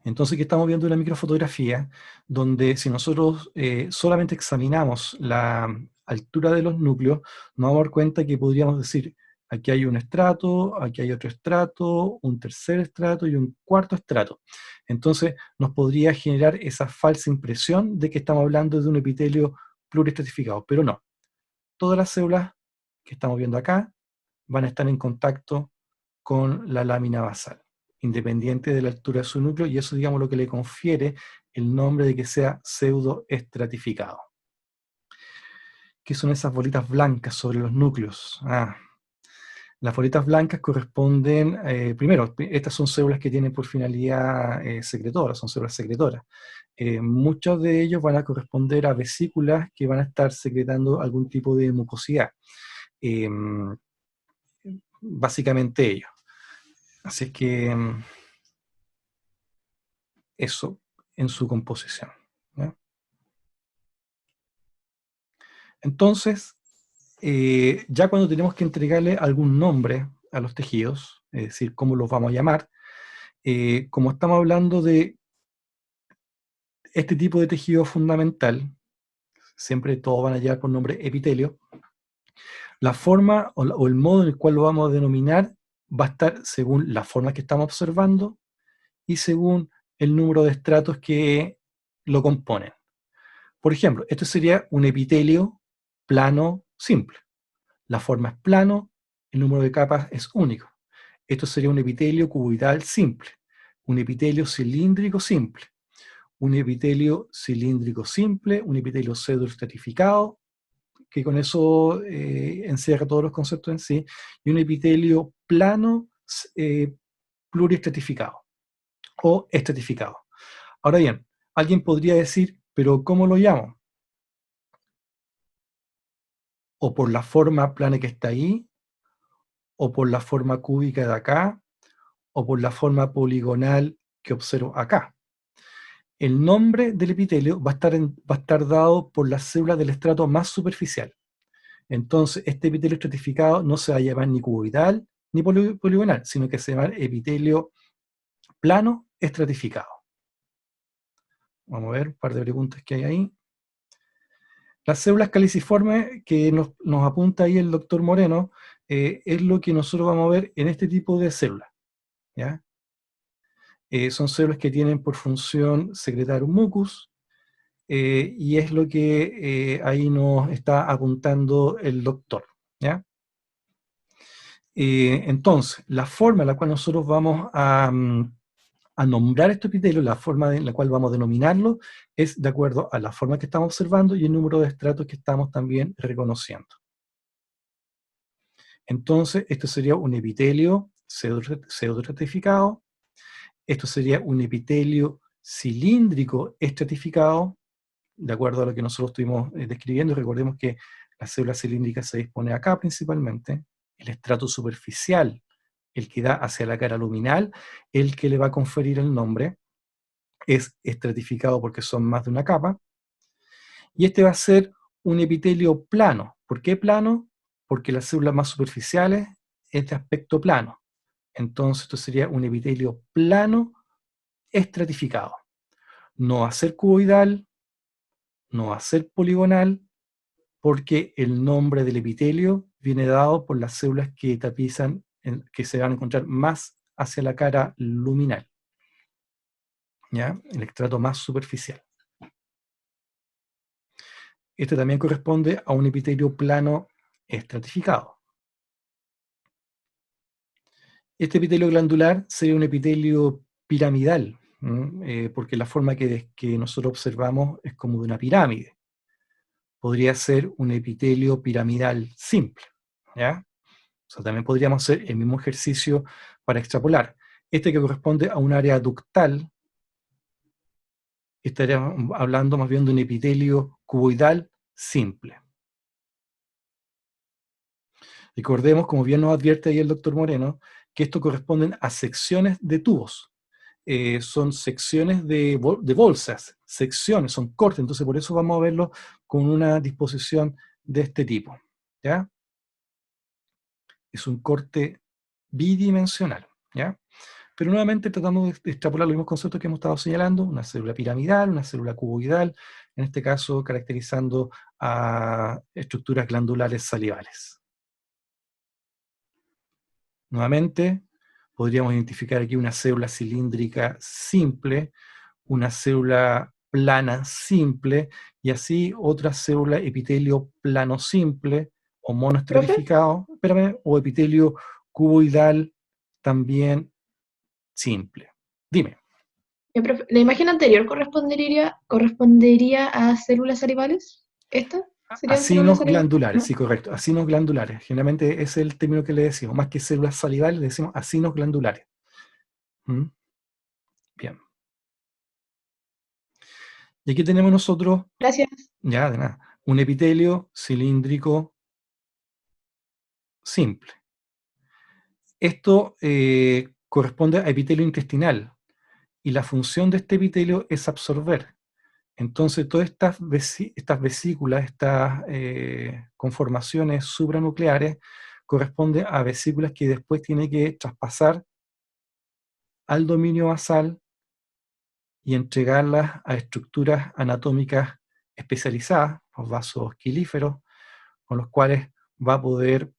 Entonces, aquí estamos viendo una microfotografía donde si nosotros solamente examinamos la altura de los núcleos, nos vamos a dar cuenta que podríamos decir, aquí hay un estrato, aquí hay otro estrato, un tercer estrato y un cuarto estrato. Entonces, nos podría generar esa falsa impresión de que estamos hablando de un epitelio pluriestratificado, pero no. Todas las células que estamos viendo acá van a estar en contacto con la lámina basal, independiente de la altura de su núcleo, y eso, digamos, lo que le confiere el nombre de que sea pseudoestratificado. ¿Qué son esas bolitas blancas sobre los núcleos? Las bolitas blancas corresponden, primero, estas son células que tienen por finalidad secretora, son células secretoras. Muchos de ellos van a corresponder a vesículas que van a estar secretando algún tipo de mucosidad. Básicamente ellos. Así es que eso en su composición, ¿ya? Entonces, ya cuando tenemos que entregarle algún nombre a los tejidos, es decir, cómo los vamos a llamar, como estamos hablando de este tipo de tejido fundamental, siempre todos van a llevar por nombre epitelio, la forma o el modo en el cual lo vamos a denominar va a estar según la forma que estamos observando y según el número de estratos que lo componen. Por ejemplo, esto sería un epitelio plano simple. La forma es plano, el número de capas es único. Esto sería un epitelio cuboidal simple, un epitelio cilíndrico simple, un epitelio cilíndrico simple, un epitelio pseudoestratificado, que con eso encierra todos los conceptos en sí, y un epitelio plano pluriestratificado o estratificado. Ahora bien, alguien podría decir, ¿pero cómo lo llamo? O por la forma plana que está ahí, o por la forma cúbica de acá, o por la forma poligonal que observo acá. El nombre del epitelio va a estar dado por las células del estrato más superficial. Entonces, este epitelio estratificado no se va a llamar ni cuboidal ni poligonal, sino que se llama epitelio plano estratificado. Vamos a ver un par de preguntas que hay ahí. Las células caliciformes que nos apunta ahí el doctor Moreno, es lo que nosotros vamos a ver en este tipo de células, ¿ya? Son células que tienen por función secretar un mucus, y es lo que ahí nos está apuntando el doctor, ¿ya? Entonces, la forma en la cual nosotros vamos a nombrar este epitelio, la forma en la cual vamos a denominarlo, es de acuerdo a la forma que estamos observando y el número de estratos que estamos también reconociendo. Entonces, esto sería un epitelio pseudoestratificado, esto sería un epitelio cilíndrico estratificado, de acuerdo a lo que nosotros estuvimos describiendo. Recordemos que la célula cilíndrica se dispone acá principalmente, el estrato superficial, el que da hacia la cara luminal, el que le va a conferir el nombre, es estratificado porque son más de una capa, y este va a ser un epitelio plano. ¿Por qué plano? Porque las células más superficiales es de aspecto plano. entonces esto sería un epitelio plano estratificado. No va a ser cuboidal, no va a ser poligonal, porque el nombre del epitelio viene dado por las células que tapizan, que se van a encontrar más hacia la cara luminal, ¿ya? El estrato más superficial. Este también corresponde a un epitelio plano estratificado. Este epitelio glandular sería un epitelio piramidal, porque la forma que nosotros observamos es como de una pirámide. Podría ser un epitelio piramidal simple, ¿ya? O sea, también podríamos hacer el mismo ejercicio para extrapolar. Este que corresponde a un área ductal, estaríamos hablando más bien de un epitelio cuboidal simple. Recordemos, como bien nos advierte ahí el doctor Moreno, que esto corresponden a secciones de tubos. Son secciones de bolsas, secciones, son cortes, entonces por eso vamos a verlo con una disposición de este tipo, ¿ya? Es un corte bidimensional, ¿ya? Pero nuevamente tratamos de extrapolar los mismos conceptos que hemos estado señalando, una célula piramidal, una célula cuboidal, en este caso caracterizando a estructuras glandulares salivales. Nuevamente, podríamos identificar aquí una célula cilíndrica simple, una célula plana simple, y así otra célula epitelio plano simple, o monoestratificado, o epitelio cuboidal también simple. Dime. Profe, ¿la imagen anterior correspondería a células salivales? ¿Esta? ¿Serían células Acinos salivales? glandulares, ¿No? sí, correcto. Acinos glandulares. Generalmente ese es el término que le decimos. Más que células salivales, le decimos acinos glandulares. ¿Mm? Bien. Y aquí tenemos nosotros, Gracias. ya de nada, un epitelio cilíndrico simple. Esto corresponde a epitelio intestinal, y la función de este epitelio es absorber. Entonces, todas estas vesículas, estas conformaciones supranucleares, corresponden a vesículas que después tiene que traspasar al dominio basal y entregarlas a estructuras anatómicas especializadas, los vasos quilíferos, con los cuales va a poder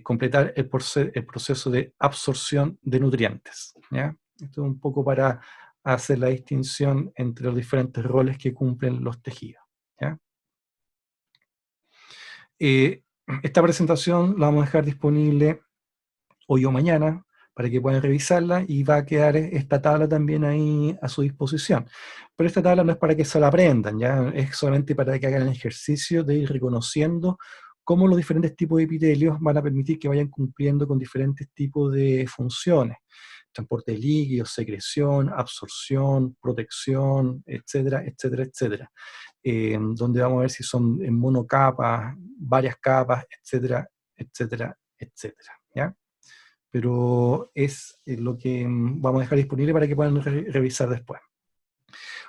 completar el proceso de absorción de nutrientes, ¿ya? Esto es un poco para hacer la distinción entre los diferentes roles que cumplen los tejidos, ¿ya? Esta presentación la vamos a dejar disponible hoy o mañana para que puedan revisarla, y va a quedar esta tabla también ahí a su disposición. Pero esta tabla no es para que se la aprendan, ¿ya? Es solamente para que hagan el ejercicio de ir reconociendo cómo los diferentes tipos de epitelios van a permitir que vayan cumpliendo con diferentes tipos de funciones. Transporte de líquidos, secreción, absorción, protección, etcétera, etcétera, etcétera. Donde vamos a ver si son en monocapas, varias capas, etcétera, etcétera, etcétera, ¿ya? Pero es lo que vamos a dejar disponible para que puedan revisar después.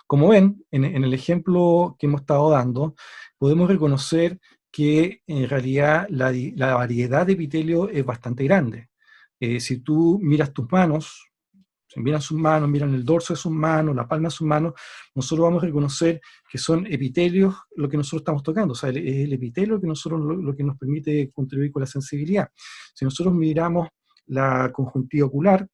Como ven, en el ejemplo que hemos estado dando, podemos reconocer que en realidad la variedad de epitelio es bastante grande. Si tú miras tus manos, si miran sus manos, miran el dorso de sus manos, la palma de sus manos, nosotros vamos a reconocer que son epitelios lo que nosotros estamos tocando. O sea, es el epitelio que lo que nos permite contribuir con la sensibilidad. Si nosotros miramos la conjuntiva ocular,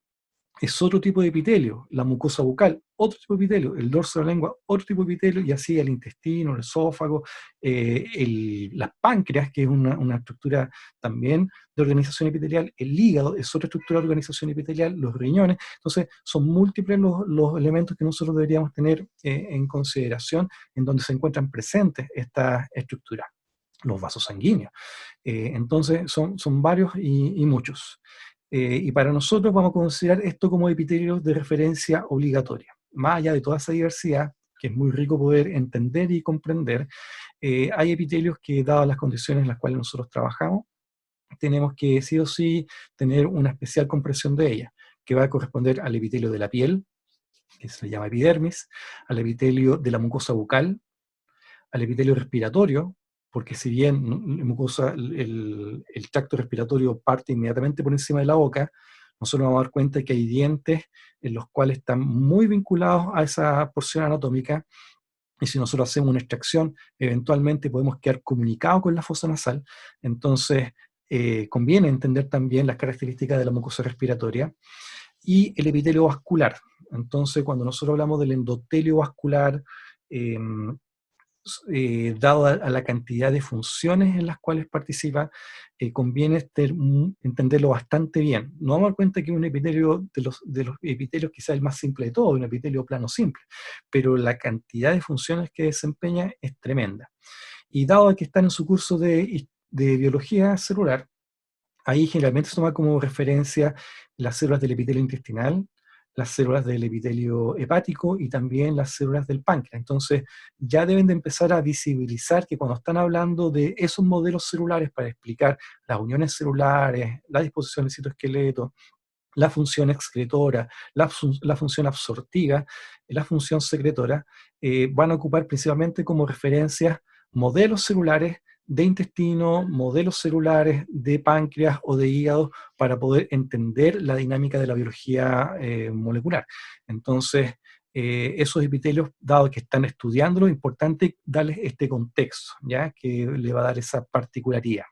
es otro tipo de epitelio, la mucosa bucal, otro tipo de epitelio, el dorso de la lengua, otro tipo de epitelio, y así el intestino, el esófago, las páncreas, que es una estructura también de organización epitelial, el hígado es otra estructura de organización epitelial, los riñones. Entonces son múltiples los elementos que nosotros deberíamos tener en consideración en donde se encuentran presentes estas estructuras. Los vasos sanguíneos. Entonces son varios y muchos. Y para nosotros vamos a considerar esto como epitelios de referencia obligatoria. Más allá de toda esa diversidad, que es muy rico poder entender y comprender, hay epitelios que, dadas las condiciones en las cuales nosotros trabajamos, tenemos que sí o sí tener una especial comprensión de ella, que va a corresponder al epitelio de la piel, que se le llama epidermis, al epitelio de la mucosa bucal, al epitelio respiratorio, porque si bien el tracto respiratorio parte inmediatamente por encima de la boca, nosotros nos vamos a dar cuenta que hay dientes en los cuales están muy vinculados a esa porción anatómica, y si nosotros hacemos una extracción, eventualmente podemos quedar comunicados con la fosa nasal. Entonces, conviene entender también las características de la mucosa respiratoria y el epitelio vascular. Entonces, cuando nosotros hablamos del endotelio vascular, eh, dado a la cantidad de funciones en las cuales participa, conviene entenderlo bastante bien. Nos vamos a dar cuenta que un epitelio de los epitelios quizás el más simple de todo, un epitelio plano simple, pero la cantidad de funciones que desempeña es tremenda. Y dado que están en su curso de biología celular, ahí generalmente se toma como referencia las células del epitelio intestinal, las células del epitelio hepático y también las células del páncreas. Entonces, ya deben de empezar a visibilizar que cuando están hablando de esos modelos celulares para explicar las uniones celulares, la disposición del citoesqueleto, la función excretora, la función absortiva, la función secretora, van a ocupar principalmente como referencias modelos celulares de intestino, modelos celulares de páncreas o de hígado para poder entender la dinámica de la biología molecular. Entonces, esos epitelios, dado que están estudiándolo, es importante darles este contexto, ¿ya? Que le va a dar esa particularidad.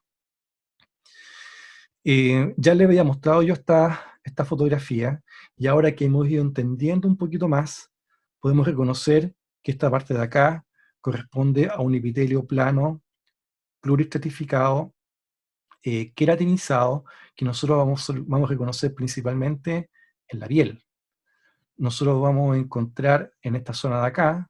Ya le había mostrado yo esta fotografía, y ahora que hemos ido entendiendo un poquito más, podemos reconocer que esta parte de acá corresponde a un epitelio plano, pluristratificado, queratinizado, que nosotros vamos a reconocer principalmente en la piel. Nosotros vamos a encontrar en esta zona de acá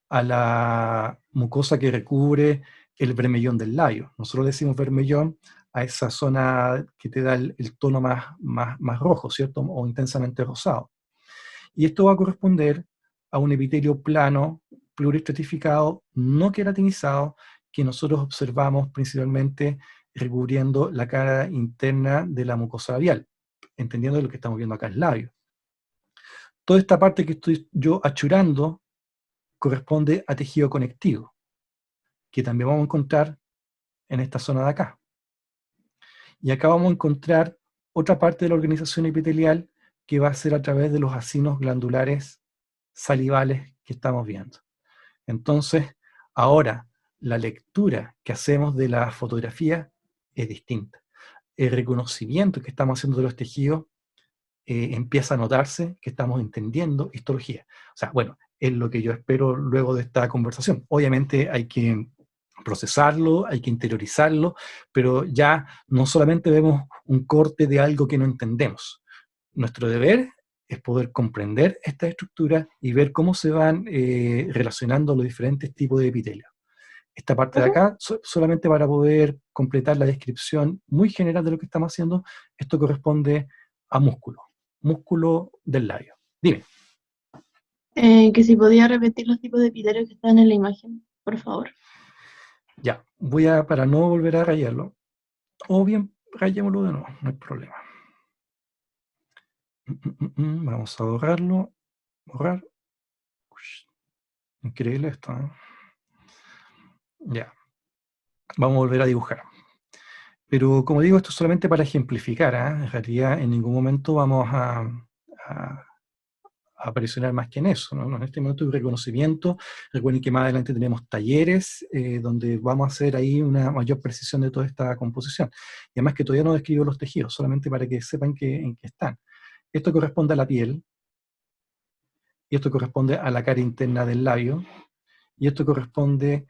a la mucosa que recubre el vermellón del labio. Nosotros decimos vermellón a esa zona que te da el tono más rojo, ¿cierto? O intensamente rosado. Y esto va a corresponder a un epitelio plano, pluristratificado, no queratinizado, que nosotros observamos principalmente recubriendo la cara interna de la mucosa labial, entendiendo lo que estamos viendo acá es labio. Toda esta parte que estoy yo achurando corresponde a tejido conectivo, que también vamos a encontrar en esta zona de acá. Y acá vamos a encontrar otra parte de la organización epitelial que va a ser a través de los acinos glandulares salivales que estamos viendo. Entonces, ahora, la lectura que hacemos de la fotografía es distinta. El reconocimiento que estamos haciendo de los tejidos empieza a notarse que estamos entendiendo histología. O sea, bueno, es lo que yo espero luego de esta conversación. Obviamente hay que procesarlo, hay que interiorizarlo, pero ya no solamente vemos un corte de algo que no entendemos. Nuestro deber es poder comprender esta estructura y ver cómo se van relacionando los diferentes tipos de epitelios. Esta parte de acá, solamente para poder completar la descripción muy general de lo que estamos haciendo, esto corresponde a músculo del labio. Dime. Que si podía repetir los tipos de epitelios que están en la imagen, por favor. Ya, para no volver a rayarlo, o bien rayémoslo de nuevo, no hay problema. Vamos a borrarlo, borrar. Increíble esto, ¿eh? Ya, vamos a volver a dibujar. Pero como digo, esto es solamente para ejemplificar, ¿eh? En realidad en ningún momento vamos a presionar más que en eso, ¿no? En este momento de reconocimiento, recuerden que más adelante tenemos talleres donde vamos a hacer ahí una mayor precisión de toda esta composición. Y además que todavía no describo los tejidos, solamente para que sepan en qué están. Esto corresponde a la piel, y esto corresponde a la cara interna del labio, y esto corresponde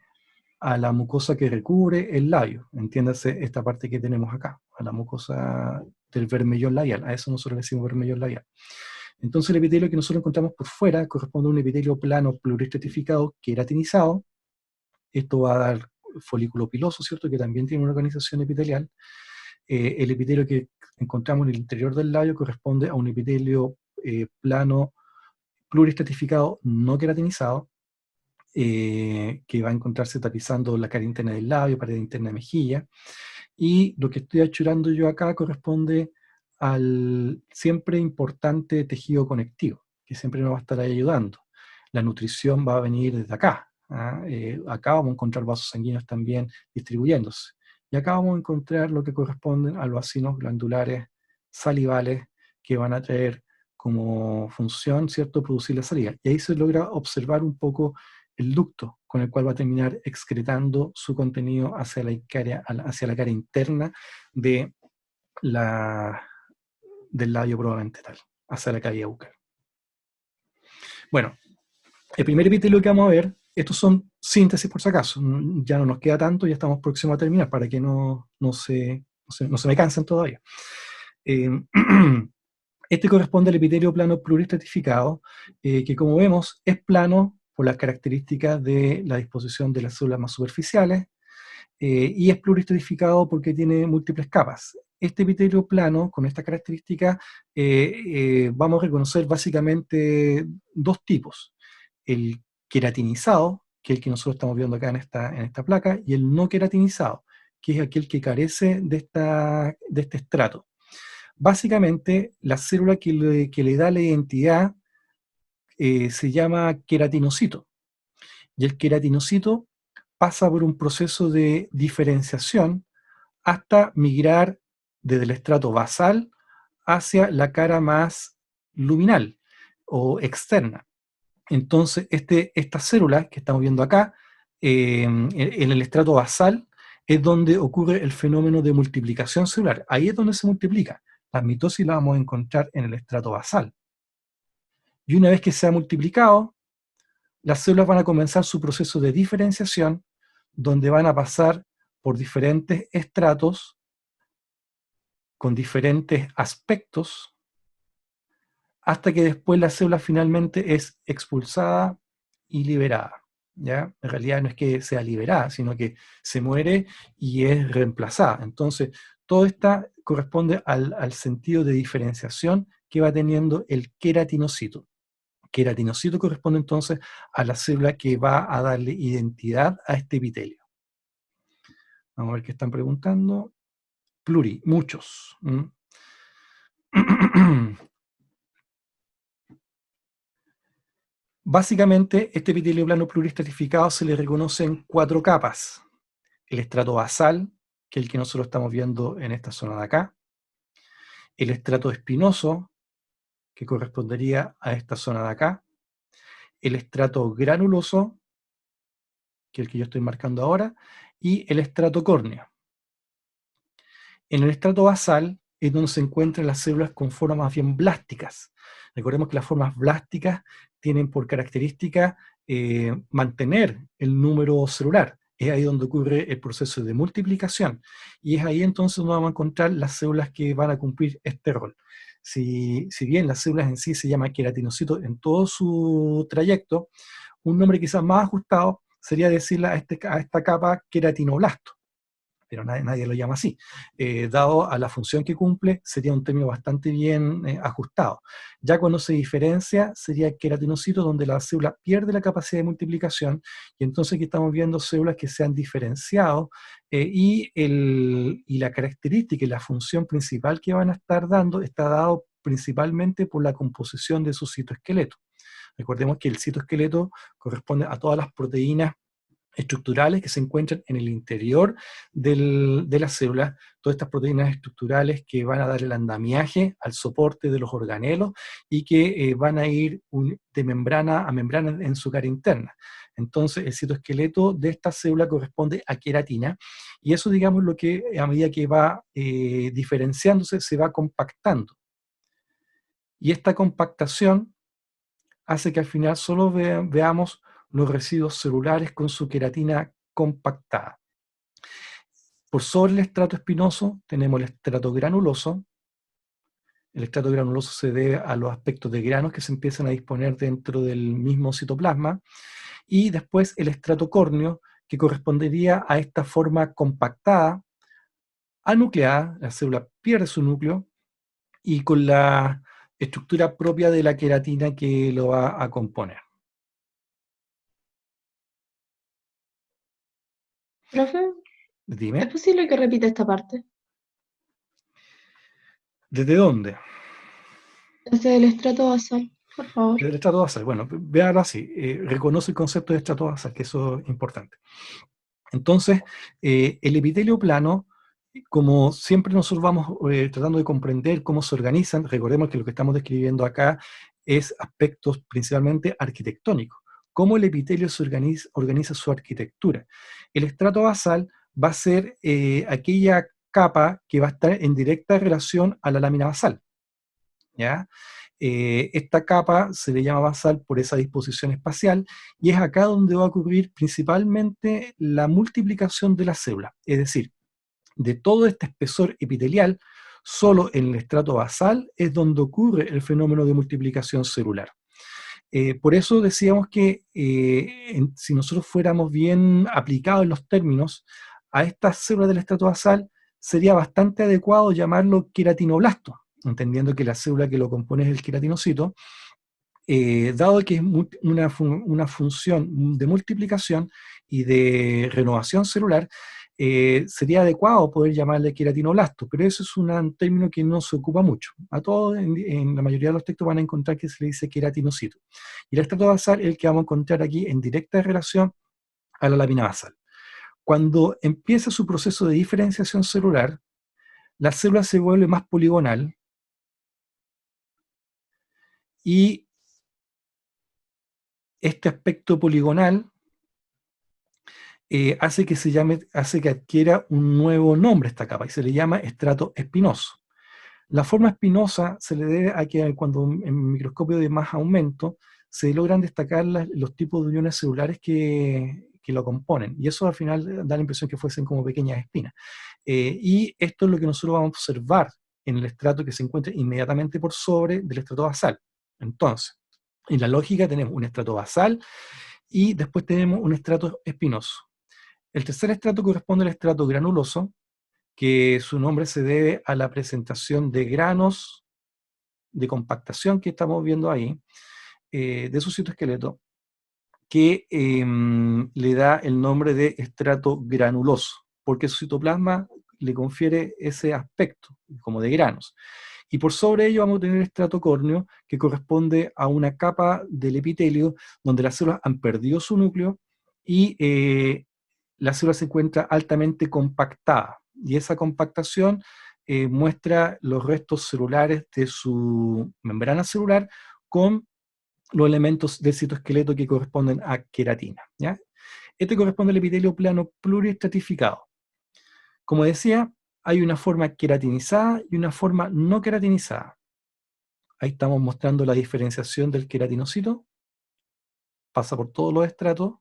a la mucosa que recubre el labio, entiéndase esta parte que tenemos acá, a la mucosa del vermellón labial, a eso nosotros le decimos vermellón labial. Entonces el epitelio que nosotros encontramos por fuera corresponde a un epitelio plano pluristratificado queratinizado. Esto va a dar folículo piloso, ¿cierto? Que también tiene una organización epitelial. El epitelio que encontramos en el interior del labio corresponde a un epitelio plano pluristratificado no queratinizado, que va a encontrarse tapizando la cara interna del labio, pared interna de mejilla. Y lo que estoy achurando yo acá corresponde al siempre importante tejido conectivo, que siempre nos va a estar ahí ayudando. La nutrición va a venir desde acá. Acá vamos a encontrar vasos sanguíneos también distribuyéndose. Y acá vamos a encontrar lo que corresponde a los acinos glandulares salivales que van a traer como función, ¿cierto?, producir la saliva. Y ahí se logra observar un poco el ducto con el cual va a terminar excretando su contenido hacia la cara interna de del labio probablemente tal, hacia la cavidad bucal. Bueno, el primer epitelio que vamos a ver, estos son síntesis por si acaso, ya no nos queda tanto, ya estamos próximos a terminar, para que no se me cansen todavía. Este corresponde al epitelio plano pluristratificado, que como vemos es plano por las características de la disposición de las células más superficiales, y es pluristratificado porque tiene múltiples capas. Este epitelio plano, con esta característica, vamos a reconocer básicamente dos tipos. El queratinizado, que es el que nosotros estamos viendo acá en esta placa, y el no queratinizado, que es aquel que carece de este estrato. Básicamente, la célula que le da la identidad se llama queratinocito. Y el queratinocito pasa por un proceso de diferenciación hasta migrar desde el estrato basal hacia la cara más luminal o externa. Entonces, estas células que estamos viendo acá, en el estrato basal, es donde ocurre el fenómeno de multiplicación celular. Ahí es donde se multiplica. La mitosis la vamos a encontrar en el estrato basal. Y una vez que se ha multiplicado, las células van a comenzar su proceso de diferenciación, donde van a pasar por diferentes estratos con diferentes aspectos, hasta que después la célula finalmente es expulsada y liberada. ¿Ya? En realidad no es que sea liberada, sino que se muere y es reemplazada. Entonces, todo esto corresponde al sentido de diferenciación que va teniendo el queratinocito. Queratinocito corresponde entonces a la célula que va a darle identidad a este epitelio. Vamos a ver qué están preguntando. Muchos. Básicamente, este epitelio plano pluristratificado se le reconoce en 4 capas. El estrato basal, que es el que nosotros estamos viendo en esta zona de acá. El estrato espinoso, que correspondería a esta zona de acá. El estrato granuloso, que es el que yo estoy marcando ahora. Y el estrato córneo. En el estrato basal es donde se encuentran las células con formas más bien blásticas. Recordemos que las formas blásticas tienen por característica mantener el número celular. Es ahí donde ocurre el proceso de multiplicación. Y es ahí entonces donde vamos a encontrar las células que van a cumplir este rol. Si bien las células en sí se llaman queratinocitos en todo su trayecto, un nombre quizás más ajustado sería decirle a esta capa queratinoblasto. Pero nadie lo llama así. Dado a la función que cumple, sería un término bastante bien ajustado. Ya cuando se diferencia, sería el queratinocito, donde la célula pierde la capacidad de multiplicación, y entonces aquí estamos viendo células que se han diferenciado, y la característica y la función principal que van a estar dando está dado principalmente por la composición de su citoesqueleto. Recordemos que el citoesqueleto corresponde a todas las proteínas estructurales que se encuentran en el interior de las células, todas estas proteínas estructurales que van a dar el andamiaje al soporte de los organelos y que van a ir de membrana a membrana en su cara interna. Entonces el citoesqueleto de esta célula corresponde a queratina, y eso, digamos, lo que a medida que va diferenciándose se va compactando. Y esta compactación hace que al final solo veamos los residuos celulares con su queratina compactada. Por sobre el estrato espinoso tenemos el estrato granuloso. El estrato granuloso se debe a los aspectos de granos que se empiezan a disponer dentro del mismo citoplasma. Y después el estrato córneo, que correspondería a esta forma compactada, anucleada. La célula pierde su núcleo y con la estructura propia de la queratina que lo va a componer. Profe, Dime. ¿es posible que repita esta parte? ¿Desde dónde? Desde el estrato basal, por favor. Desde el estrato basal. Bueno, véalo así. Reconoce el concepto de estrato basal, que eso es importante. Entonces, el epitelio plano como siempre nosotros vamos tratando de comprender cómo se organizan, recordemos que lo que estamos describiendo acá es aspectos principalmente arquitectónicos, cómo el epitelio se organiza su arquitectura. El estrato basal va a ser aquella capa que va a estar en directa relación a la lámina basal, ¿ya? Esta capa se le llama basal por esa disposición espacial, y es acá donde va a ocurrir principalmente la multiplicación de las células, es decir, de todo este espesor epitelial, solo en el estrato basal es donde ocurre el fenómeno de multiplicación celular. Por eso decíamos que si nosotros fuéramos bien aplicados en los términos a estas células del estrato basal, sería bastante adecuado llamarlo queratinoblasto, entendiendo que la célula que lo compone es el queratinocito, dado que es una función de multiplicación y de renovación celular, sería adecuado poder llamarle queratinoblasto, pero eso es un término que no se ocupa mucho. A todos, en la mayoría de los textos van a encontrar que se le dice queratinocito. Y el estrato basal es el que vamos a encontrar aquí en directa relación a la lámina basal. Cuando empieza su proceso de diferenciación celular, la célula se vuelve más poligonal y este aspecto poligonal hace que adquiera un nuevo nombre a esta capa y se le llama estrato espinoso. La forma espinosa se le debe a que cuando en microscopio de más aumento se logran destacar los tipos de uniones celulares que lo componen, y eso al final da la impresión que fuesen como pequeñas espinas. Y esto es lo que nosotros vamos a observar en el estrato que se encuentra inmediatamente por sobre del estrato basal. Entonces, en la lógica tenemos un estrato basal y después tenemos un estrato espinoso. El tercer estrato corresponde al estrato granuloso, que su nombre se debe a la presentación de granos de compactación que estamos viendo ahí, de su citoesqueleto, que le da el nombre de estrato granuloso, porque su citoplasma le confiere ese aspecto, como de granos. Y por sobre ello vamos a tener el estrato córneo, que corresponde a una capa del epitelio donde las células han perdido su núcleo y la célula se encuentra altamente compactada. Y esa compactación muestra los restos celulares de su membrana celular con los elementos del citoesqueleto que corresponden a queratina, ¿ya? Este corresponde al epitelio plano pluriestratificado. Como decía, hay una forma queratinizada y una forma no queratinizada. Ahí estamos mostrando la diferenciación del queratinocito. Pasa por todos los estratos.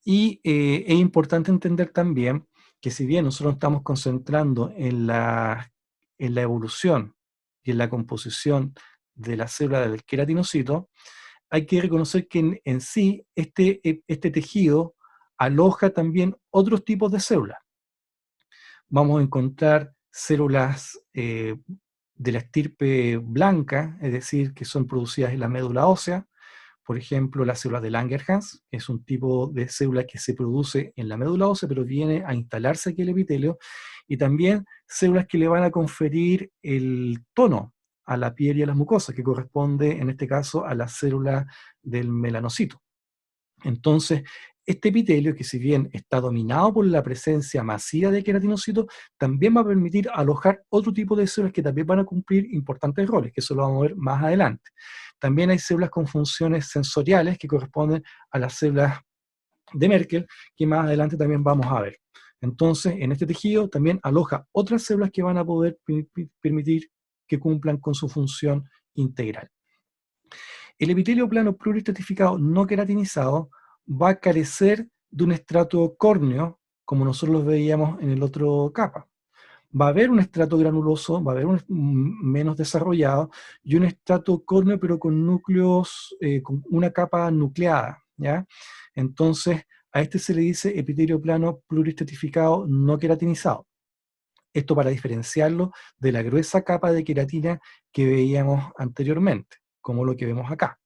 Y es importante entender también que si bien nosotros estamos concentrando en la evolución y en la composición de la célula del queratinocito, hay que reconocer que en sí este tejido aloja también otros tipos de células. Vamos a encontrar células de la estirpe blanca, es decir, que son producidas en la médula ósea. Por ejemplo, las células de Langerhans, que es un tipo de célula que se produce en la médula ósea, pero viene a instalarse aquí en el epitelio, y también células que le van a conferir el tono a la piel y a las mucosas, que corresponde en este caso a la célula del melanocito. Entonces, este epitelio, que si bien está dominado por la presencia masiva de queratinocitos, también va a permitir alojar otro tipo de células que también van a cumplir importantes roles, que eso lo vamos a ver más adelante. También hay células con funciones sensoriales que corresponden a las células de Merkel, que más adelante también vamos a ver. Entonces, en este tejido también aloja otras células que van a poder permitir que cumplan con su función integral. El epitelio plano pluriestratificado no queratinizado va a carecer de un estrato córneo, como nosotros lo veíamos en el otro capa. Va a haber un estrato granuloso, va a haber un menos desarrollado, y un estrato córneo, pero con núcleos, con una capa nucleada, ¿ya? Entonces, a este se le dice epitelio plano pluriestratificado no queratinizado. Esto para diferenciarlo de la gruesa capa de queratina que veíamos anteriormente, como lo que vemos acá.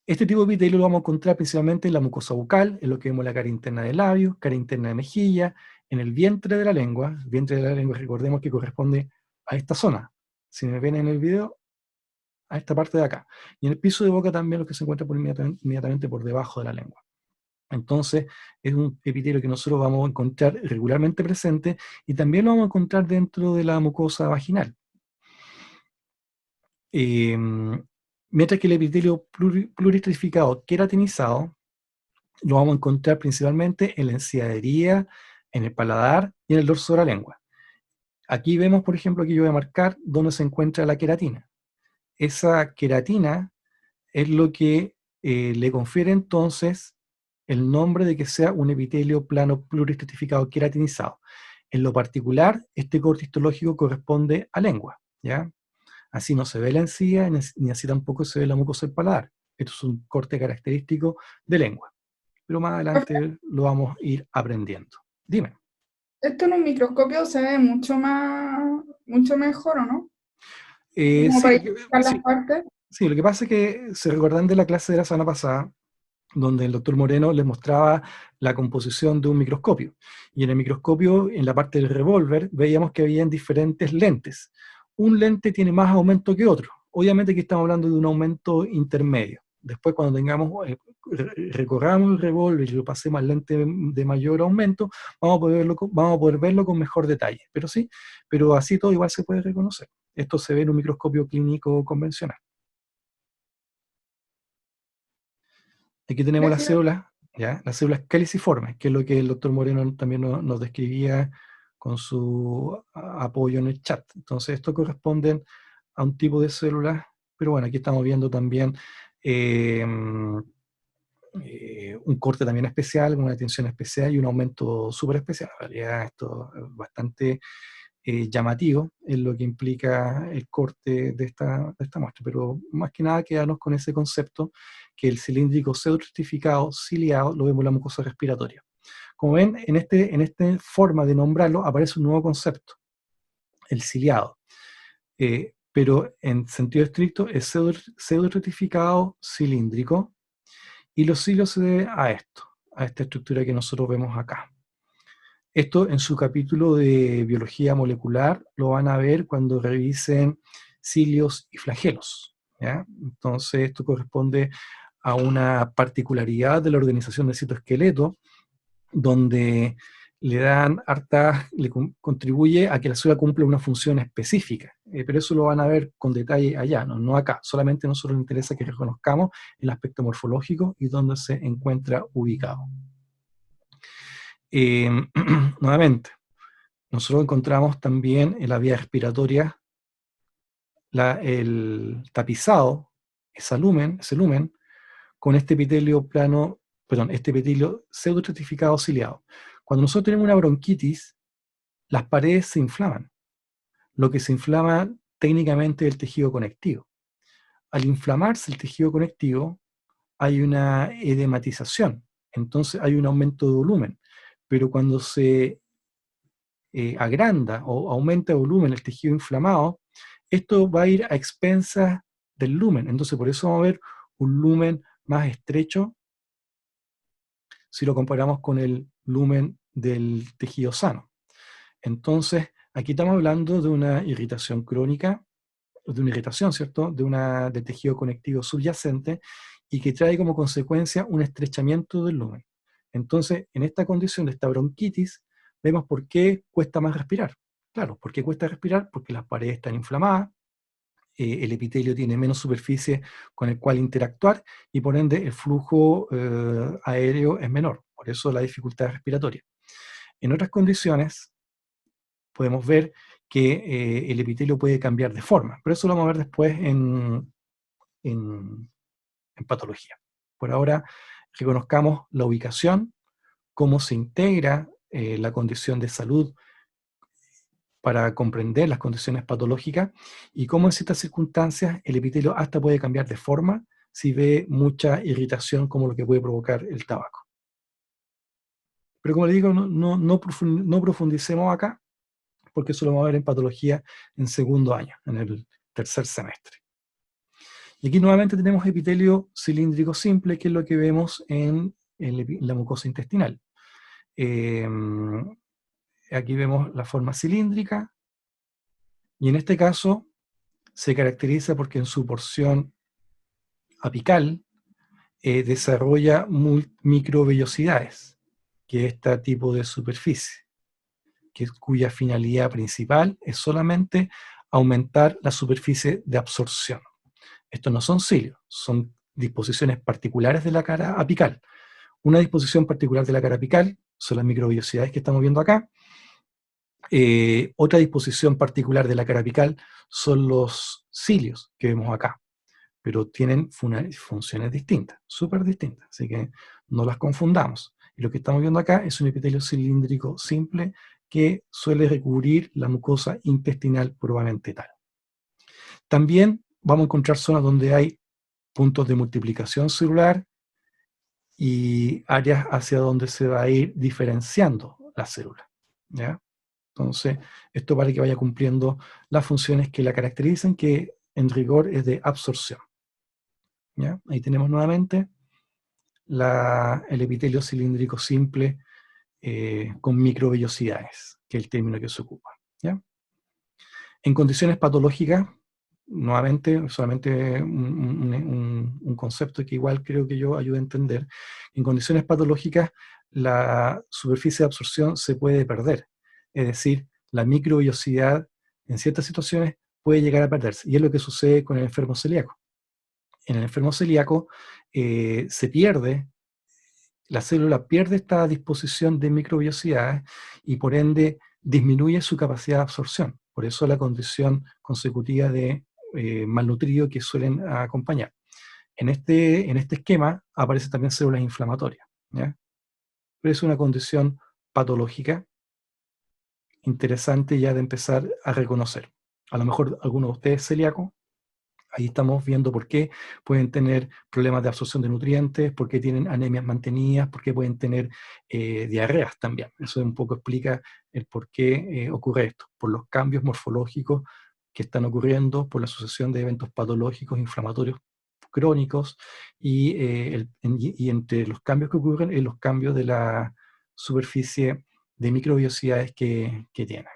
Este tipo de epitelio lo vamos a encontrar principalmente en la mucosa bucal, en lo que vemos en la cara interna del labio, cara interna de mejilla, en el vientre de la lengua. El vientre de la lengua, recordemos que corresponde a esta zona. Si me ven en el video, a esta parte de acá. Y en el piso de boca también lo que se encuentra inmediatamente por debajo de la lengua. Entonces, es un epitelio que nosotros vamos a encontrar regularmente presente y también lo vamos a encontrar dentro de la mucosa vaginal. Mientras que el epitelio pluriestratificado queratinizado lo vamos a encontrar principalmente en la enciadería, en el paladar y en el dorso de la lengua. Aquí vemos, por ejemplo, aquí yo voy a marcar dónde se encuentra la queratina. Esa queratina es lo que le confiere entonces el nombre de que sea un epitelio plano pluriestratificado queratinizado. En lo particular, este corte histológico corresponde a lengua, ¿ya? Así no se ve la encía, ni así tampoco se ve la mucosa del paladar. Esto es un corte característico de lengua. Pero más adelante lo vamos a ir aprendiendo. Dime. Esto en un microscopio se ve mucho mejor, ¿o no? Como para Sí, identificar las partes. sí, lo que pasa es que se recuerdan de la clase de la semana pasada, donde el doctor Moreno les mostraba la composición de un microscopio. Y en el microscopio, en la parte del revólver, veíamos que habían diferentes lentes. Un lente tiene más aumento que otro. Obviamente aquí estamos hablando de un aumento intermedio. Después, cuando recorramos el revólver y lo pasemos al lente de mayor aumento, vamos a poder verlo con mejor detalle. Pero sí, pero así todo igual se puede reconocer. Esto se ve en un microscopio clínico convencional. Aquí tenemos las células, ¿ya? Las células caliciformes, que es lo que el doctor Moreno también nos describía con su apoyo en el chat. Entonces, esto corresponde a un tipo de células, pero bueno, aquí estamos viendo también un corte también especial, una tensión especial y un aumento súper especial. En realidad, esto es bastante llamativo en lo que implica el corte de esta muestra, pero más que nada quedarnos con ese concepto que el cilíndrico pseudoestratificado ciliado lo vemos en la mucosa respiratoria. Como ven, en esta forma de nombrarlo aparece un nuevo concepto, el ciliado, pero en sentido estricto es pseudoestratificado cilíndrico y los cilios se debe a esto, a esta estructura que nosotros vemos acá. Esto en su capítulo de biología molecular lo van a ver cuando revisen cilios y flagelos, ¿ya? Entonces esto corresponde a una particularidad de la organización del citoesqueleto, donde le contribuye a que la célula cumpla una función específica, pero eso lo van a ver con detalle allá, no acá. Solamente a nosotros nos interesa que reconozcamos el aspecto morfológico y dónde se encuentra ubicado. Nuevamente, nosotros encontramos también en la vía respiratoria el tapizado, ese lumen, con este epitelio este epitelio pseudoestratificado ciliado. Cuando nosotros tenemos una bronquitis, las paredes se inflaman. Lo que se inflama técnicamente es el tejido conectivo. Al inflamarse el tejido conectivo, hay una edematización, entonces hay un aumento de volumen. Pero cuando se agranda o aumenta el volumen el tejido inflamado, esto va a ir a expensas del lumen. Entonces, por eso vamos a ver un lumen más estrecho si lo comparamos con el lumen del tejido sano. Entonces, aquí estamos hablando de una irritación crónica, de una irritación, ¿cierto?, del tejido conectivo subyacente y que trae como consecuencia un estrechamiento del lumen. Entonces, en esta condición de esta bronquitis, vemos por qué cuesta más respirar. Claro, ¿por qué cuesta respirar? Porque las paredes están inflamadas, el epitelio tiene menos superficie con el cual interactuar y por ende el flujo aéreo es menor, por eso la dificultad respiratoria. En otras condiciones podemos ver que el epitelio puede cambiar de forma, pero eso lo vamos a ver después en patología. Por ahora reconozcamos la ubicación, cómo se integra la condición de salud para comprender las condiciones patológicas y cómo en ciertas circunstancias el epitelio hasta puede cambiar de forma si ve mucha irritación como lo que puede provocar el tabaco. Pero como le digo, no profundicemos acá, porque eso lo vamos a ver en patología en segundo año, en el tercer semestre. Y aquí nuevamente tenemos epitelio cilíndrico simple, que es lo que vemos en la mucosa intestinal. Aquí vemos la forma cilíndrica, y en este caso se caracteriza porque en su porción apical desarrolla microvellosidades, que es este tipo de superficie, cuya finalidad principal es solamente aumentar la superficie de absorción. Estos no son cilios, son disposiciones particulares de la cara apical. Una disposición particular de la cara apical son las microvellosidades que estamos viendo acá. Otra disposición particular de la cara apical son los cilios que vemos acá, pero tienen funciones distintas, súper distintas, así que no las confundamos. Y lo que estamos viendo acá es un epitelio cilíndrico simple que suele recubrir la mucosa intestinal probablemente tal. También vamos a encontrar zonas donde hay puntos de multiplicación celular y áreas hacia donde se va a ir diferenciando la célula, ¿ya? Entonces, esto para que vaya cumpliendo las funciones que la caracterizan, que en rigor es de absorción. ¿Ya? Ahí tenemos nuevamente el epitelio cilíndrico simple con microvellosidades, que es el término que se ocupa. ¿Ya? En condiciones patológicas, nuevamente, solamente un concepto que igual creo que yo ayuda a entender. En condiciones patológicas, la superficie de absorción se puede perder. Es decir, la microvellosidad en ciertas situaciones puede llegar a perderse. Y es lo que sucede con el enfermo celíaco. En el enfermo celíaco se pierde, la célula pierde esta disposición de microvellosidades y por ende disminuye su capacidad de absorción. Por eso la condición consecutiva de malnutrido que suelen acompañar. En este esquema aparecen también células inflamatorias, ¿ya? Pero es una condición patológica interesante ya de empezar a reconocer. A lo mejor alguno de ustedes es celíaco. Ahí estamos viendo por qué pueden tener problemas de absorción de nutrientes, por qué tienen anemias mantenidas, por qué pueden tener diarreas también. Eso un poco explica el por qué ocurre esto, por los cambios morfológicos que están ocurriendo, por la sucesión de eventos patológicos, inflamatorios crónicos, y entre los cambios que ocurren es los cambios de la superficie de microvellosidades que tienen.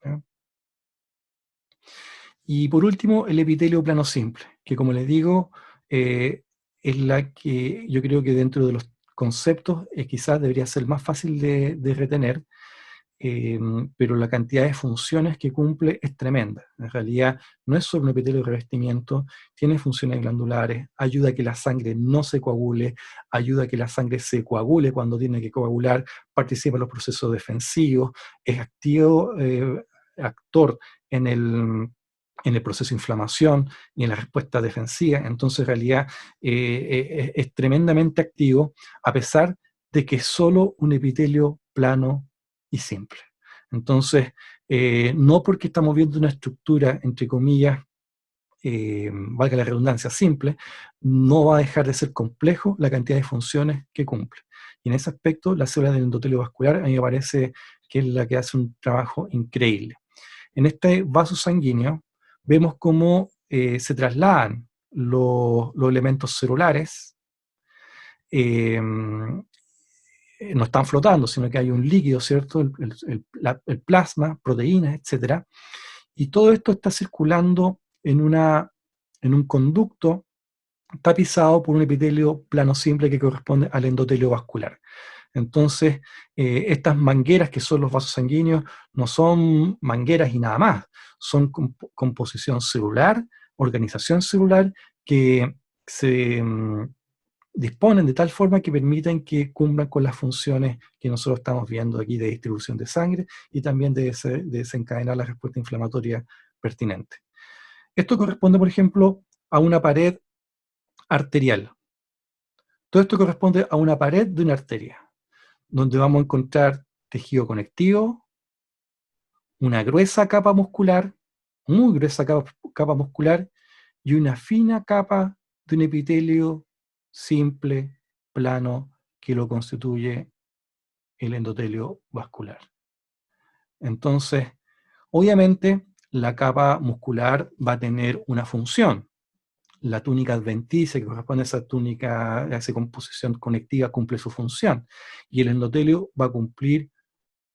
¿Ya? Y por último, el epitelio plano simple, que como les digo, es la que yo creo que dentro de los conceptos quizás debería ser más fácil de retener, pero la cantidad de funciones que cumple es tremenda. En realidad no es solo un epitelio de revestimiento, tiene funciones glandulares, ayuda a que la sangre no se coagule, ayuda a que la sangre se coagule cuando tiene que coagular, participa en los procesos defensivos, es activo, actor en el proceso de inflamación y en la respuesta defensiva. Entonces, en realidad, es tremendamente activo, a pesar de que es solo un epitelio plano y simple. Entonces, no porque estamos viendo una estructura, entre comillas, valga la redundancia, simple, no va a dejar de ser complejo la cantidad de funciones que cumple. Y en ese aspecto, la célula del endotelio vascular a mí me parece que es la que hace un trabajo increíble. En este vaso sanguíneo, vemos cómo se trasladan los elementos celulares, no están flotando, sino que hay un líquido, ¿cierto? El plasma, proteínas, etc. Y todo esto está circulando en un conducto tapizado por un epitelio plano simple que corresponde al endotelio vascular. Entonces, estas mangueras que son los vasos sanguíneos no son mangueras y nada más, son composición celular, organización celular que se disponen de tal forma que permiten que cumplan con las funciones que nosotros estamos viendo aquí de distribución de sangre y también de desencadenar la respuesta inflamatoria pertinente. Esto corresponde, por ejemplo, a una pared arterial. Todo esto corresponde a una pared de una arteria, donde vamos a encontrar tejido conectivo, una gruesa capa muscular, muy gruesa capa muscular, y una fina capa de un epitelio simple, plano, que lo constituye el endotelio vascular. Entonces, obviamente, la capa muscular va a tener una función. La túnica adventicia, que corresponde a esa túnica, a esa composición conectiva, cumple su función. Y el endotelio va a cumplir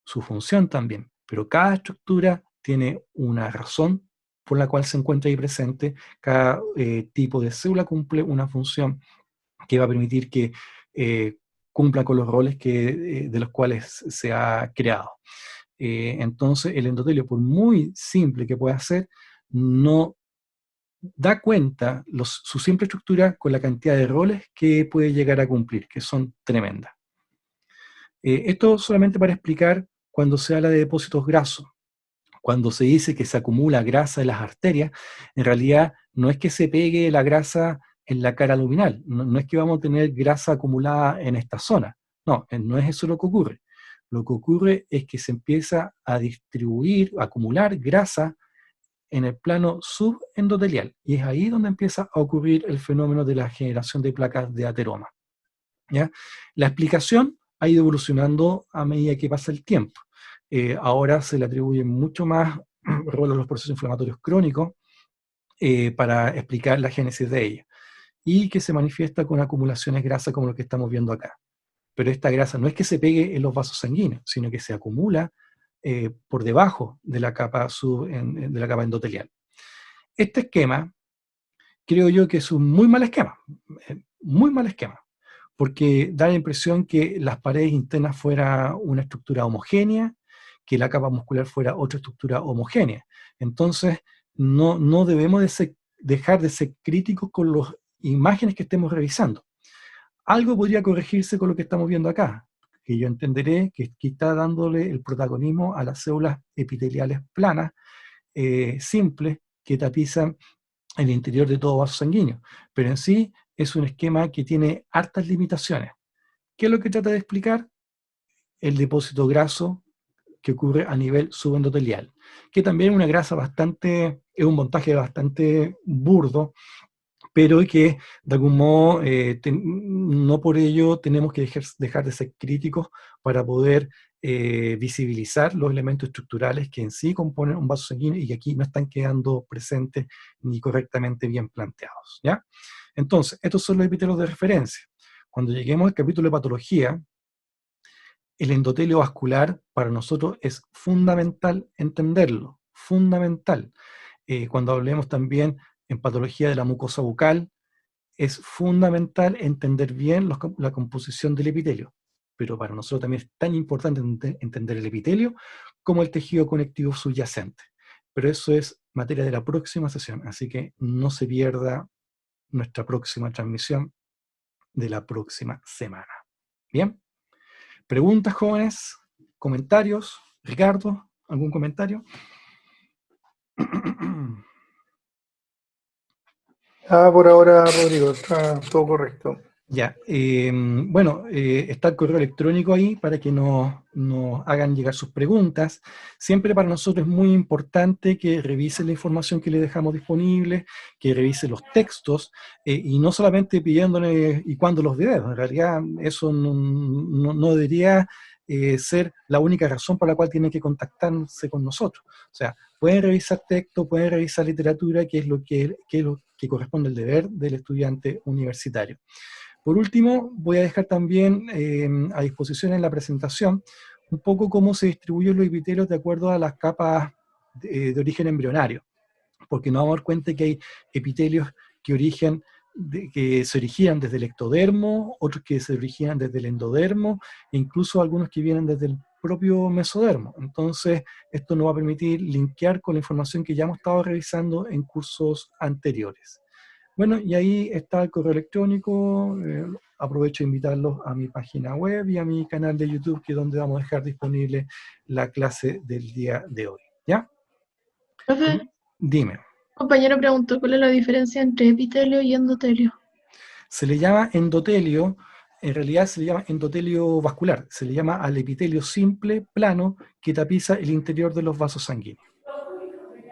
su función también. Pero cada estructura tiene una razón por la cual se encuentra ahí presente. Cada tipo de célula cumple una función que va a permitir que cumpla con los roles de los cuales se ha creado. Entonces, el endotelio, por muy simple que pueda ser, no da cuenta su simple estructura con la cantidad de roles que puede llegar a cumplir, que son tremendas. Esto solamente para explicar cuando se habla de depósitos grasos. Cuando se dice que se acumula grasa en las arterias, en realidad no es que se pegue la grasa en la cara luminal, no es que vamos a tener grasa acumulada en esta zona, no es eso lo que ocurre. Lo que ocurre es que se empieza a distribuir, a acumular grasa en el plano subendotelial, y es ahí donde empieza a ocurrir el fenómeno de la generación de placas de ateroma. ¿Ya? La explicación ha ido evolucionando a medida que pasa el tiempo. Ahora se le atribuye mucho más rol a los procesos inflamatorios crónicos para explicar la génesis de ella, y que se manifiesta con acumulaciones grasas como lo que estamos viendo acá. Pero esta grasa no es que se pegue en los vasos sanguíneos, sino que se acumula por debajo de la capa de la capa endotelial. Este esquema, creo yo que es un muy mal esquema, porque da la impresión que las paredes internas fuera una estructura homogénea, que la capa muscular fuera otra estructura homogénea. Entonces, no debemos dejar de ser críticos con las imágenes que estemos revisando. Algo podría corregirse con lo que estamos viendo acá, que yo entenderé que está dándole el protagonismo a las células epiteliales planas, simples, que tapizan el interior de todo vaso sanguíneo. Pero en sí es un esquema que tiene hartas limitaciones. ¿Qué es lo que trata de explicar? El depósito graso que ocurre a nivel subendotelial, que también es una grasa es un montaje bastante burdo, pero que de algún modo no por ello tenemos que dejar de ser críticos para poder visibilizar los elementos estructurales que en sí componen un vaso sanguíneo y que aquí no están quedando presentes ni correctamente bien planteados, ¿ya? Entonces, estos son los epitelios de referencia. Cuando lleguemos al capítulo de patología, el endotelio vascular para nosotros es fundamental entenderlo, fundamental. Cuando hablemos también en patología de la mucosa bucal, es fundamental entender bien la composición del epitelio. Pero para nosotros también es tan importante entender el epitelio como el tejido conectivo subyacente. Pero eso es materia de la próxima sesión, así que no se pierda nuestra próxima transmisión de la próxima semana. ¿Bien? ¿Preguntas, jóvenes? ¿Comentarios? Ricardo, ¿algún comentario? Por ahora, Rodrigo, está todo correcto. Ya, bueno, está el correo electrónico ahí para que nos hagan llegar sus preguntas. Siempre para nosotros es muy importante que revisen la información que le dejamos disponible, que revisen los textos, y no solamente pidiéndole y cuándo los videos. En realidad eso no debería ser la única razón por la cual tienen que contactarse con nosotros. O sea, pueden revisar texto, pueden revisar literatura, que es lo que corresponde al deber del estudiante universitario. Por último, voy a dejar también a disposición en la presentación un poco cómo se distribuyen los epitelios de acuerdo a las capas de origen embrionario, porque nos vamos a dar cuenta que hay epitelios que se originan desde el ectodermo, otros que se originan desde el endodermo, e incluso algunos que vienen desde el propio mesodermo. Entonces, esto nos va a permitir linkear con la información que ya hemos estado revisando en cursos anteriores. Bueno, y ahí está el correo electrónico. Aprovecho de invitarlos a mi página web y a mi canal de YouTube, que es donde vamos a dejar disponible la clase del día de hoy. ¿Ya? Profe, Dime. un compañero preguntó cuál es la diferencia entre epitelio y endotelio. Se le llama endotelio, en realidad se le llama endotelio vascular, se le llama al epitelio simple, plano, que tapiza el interior de los vasos sanguíneos.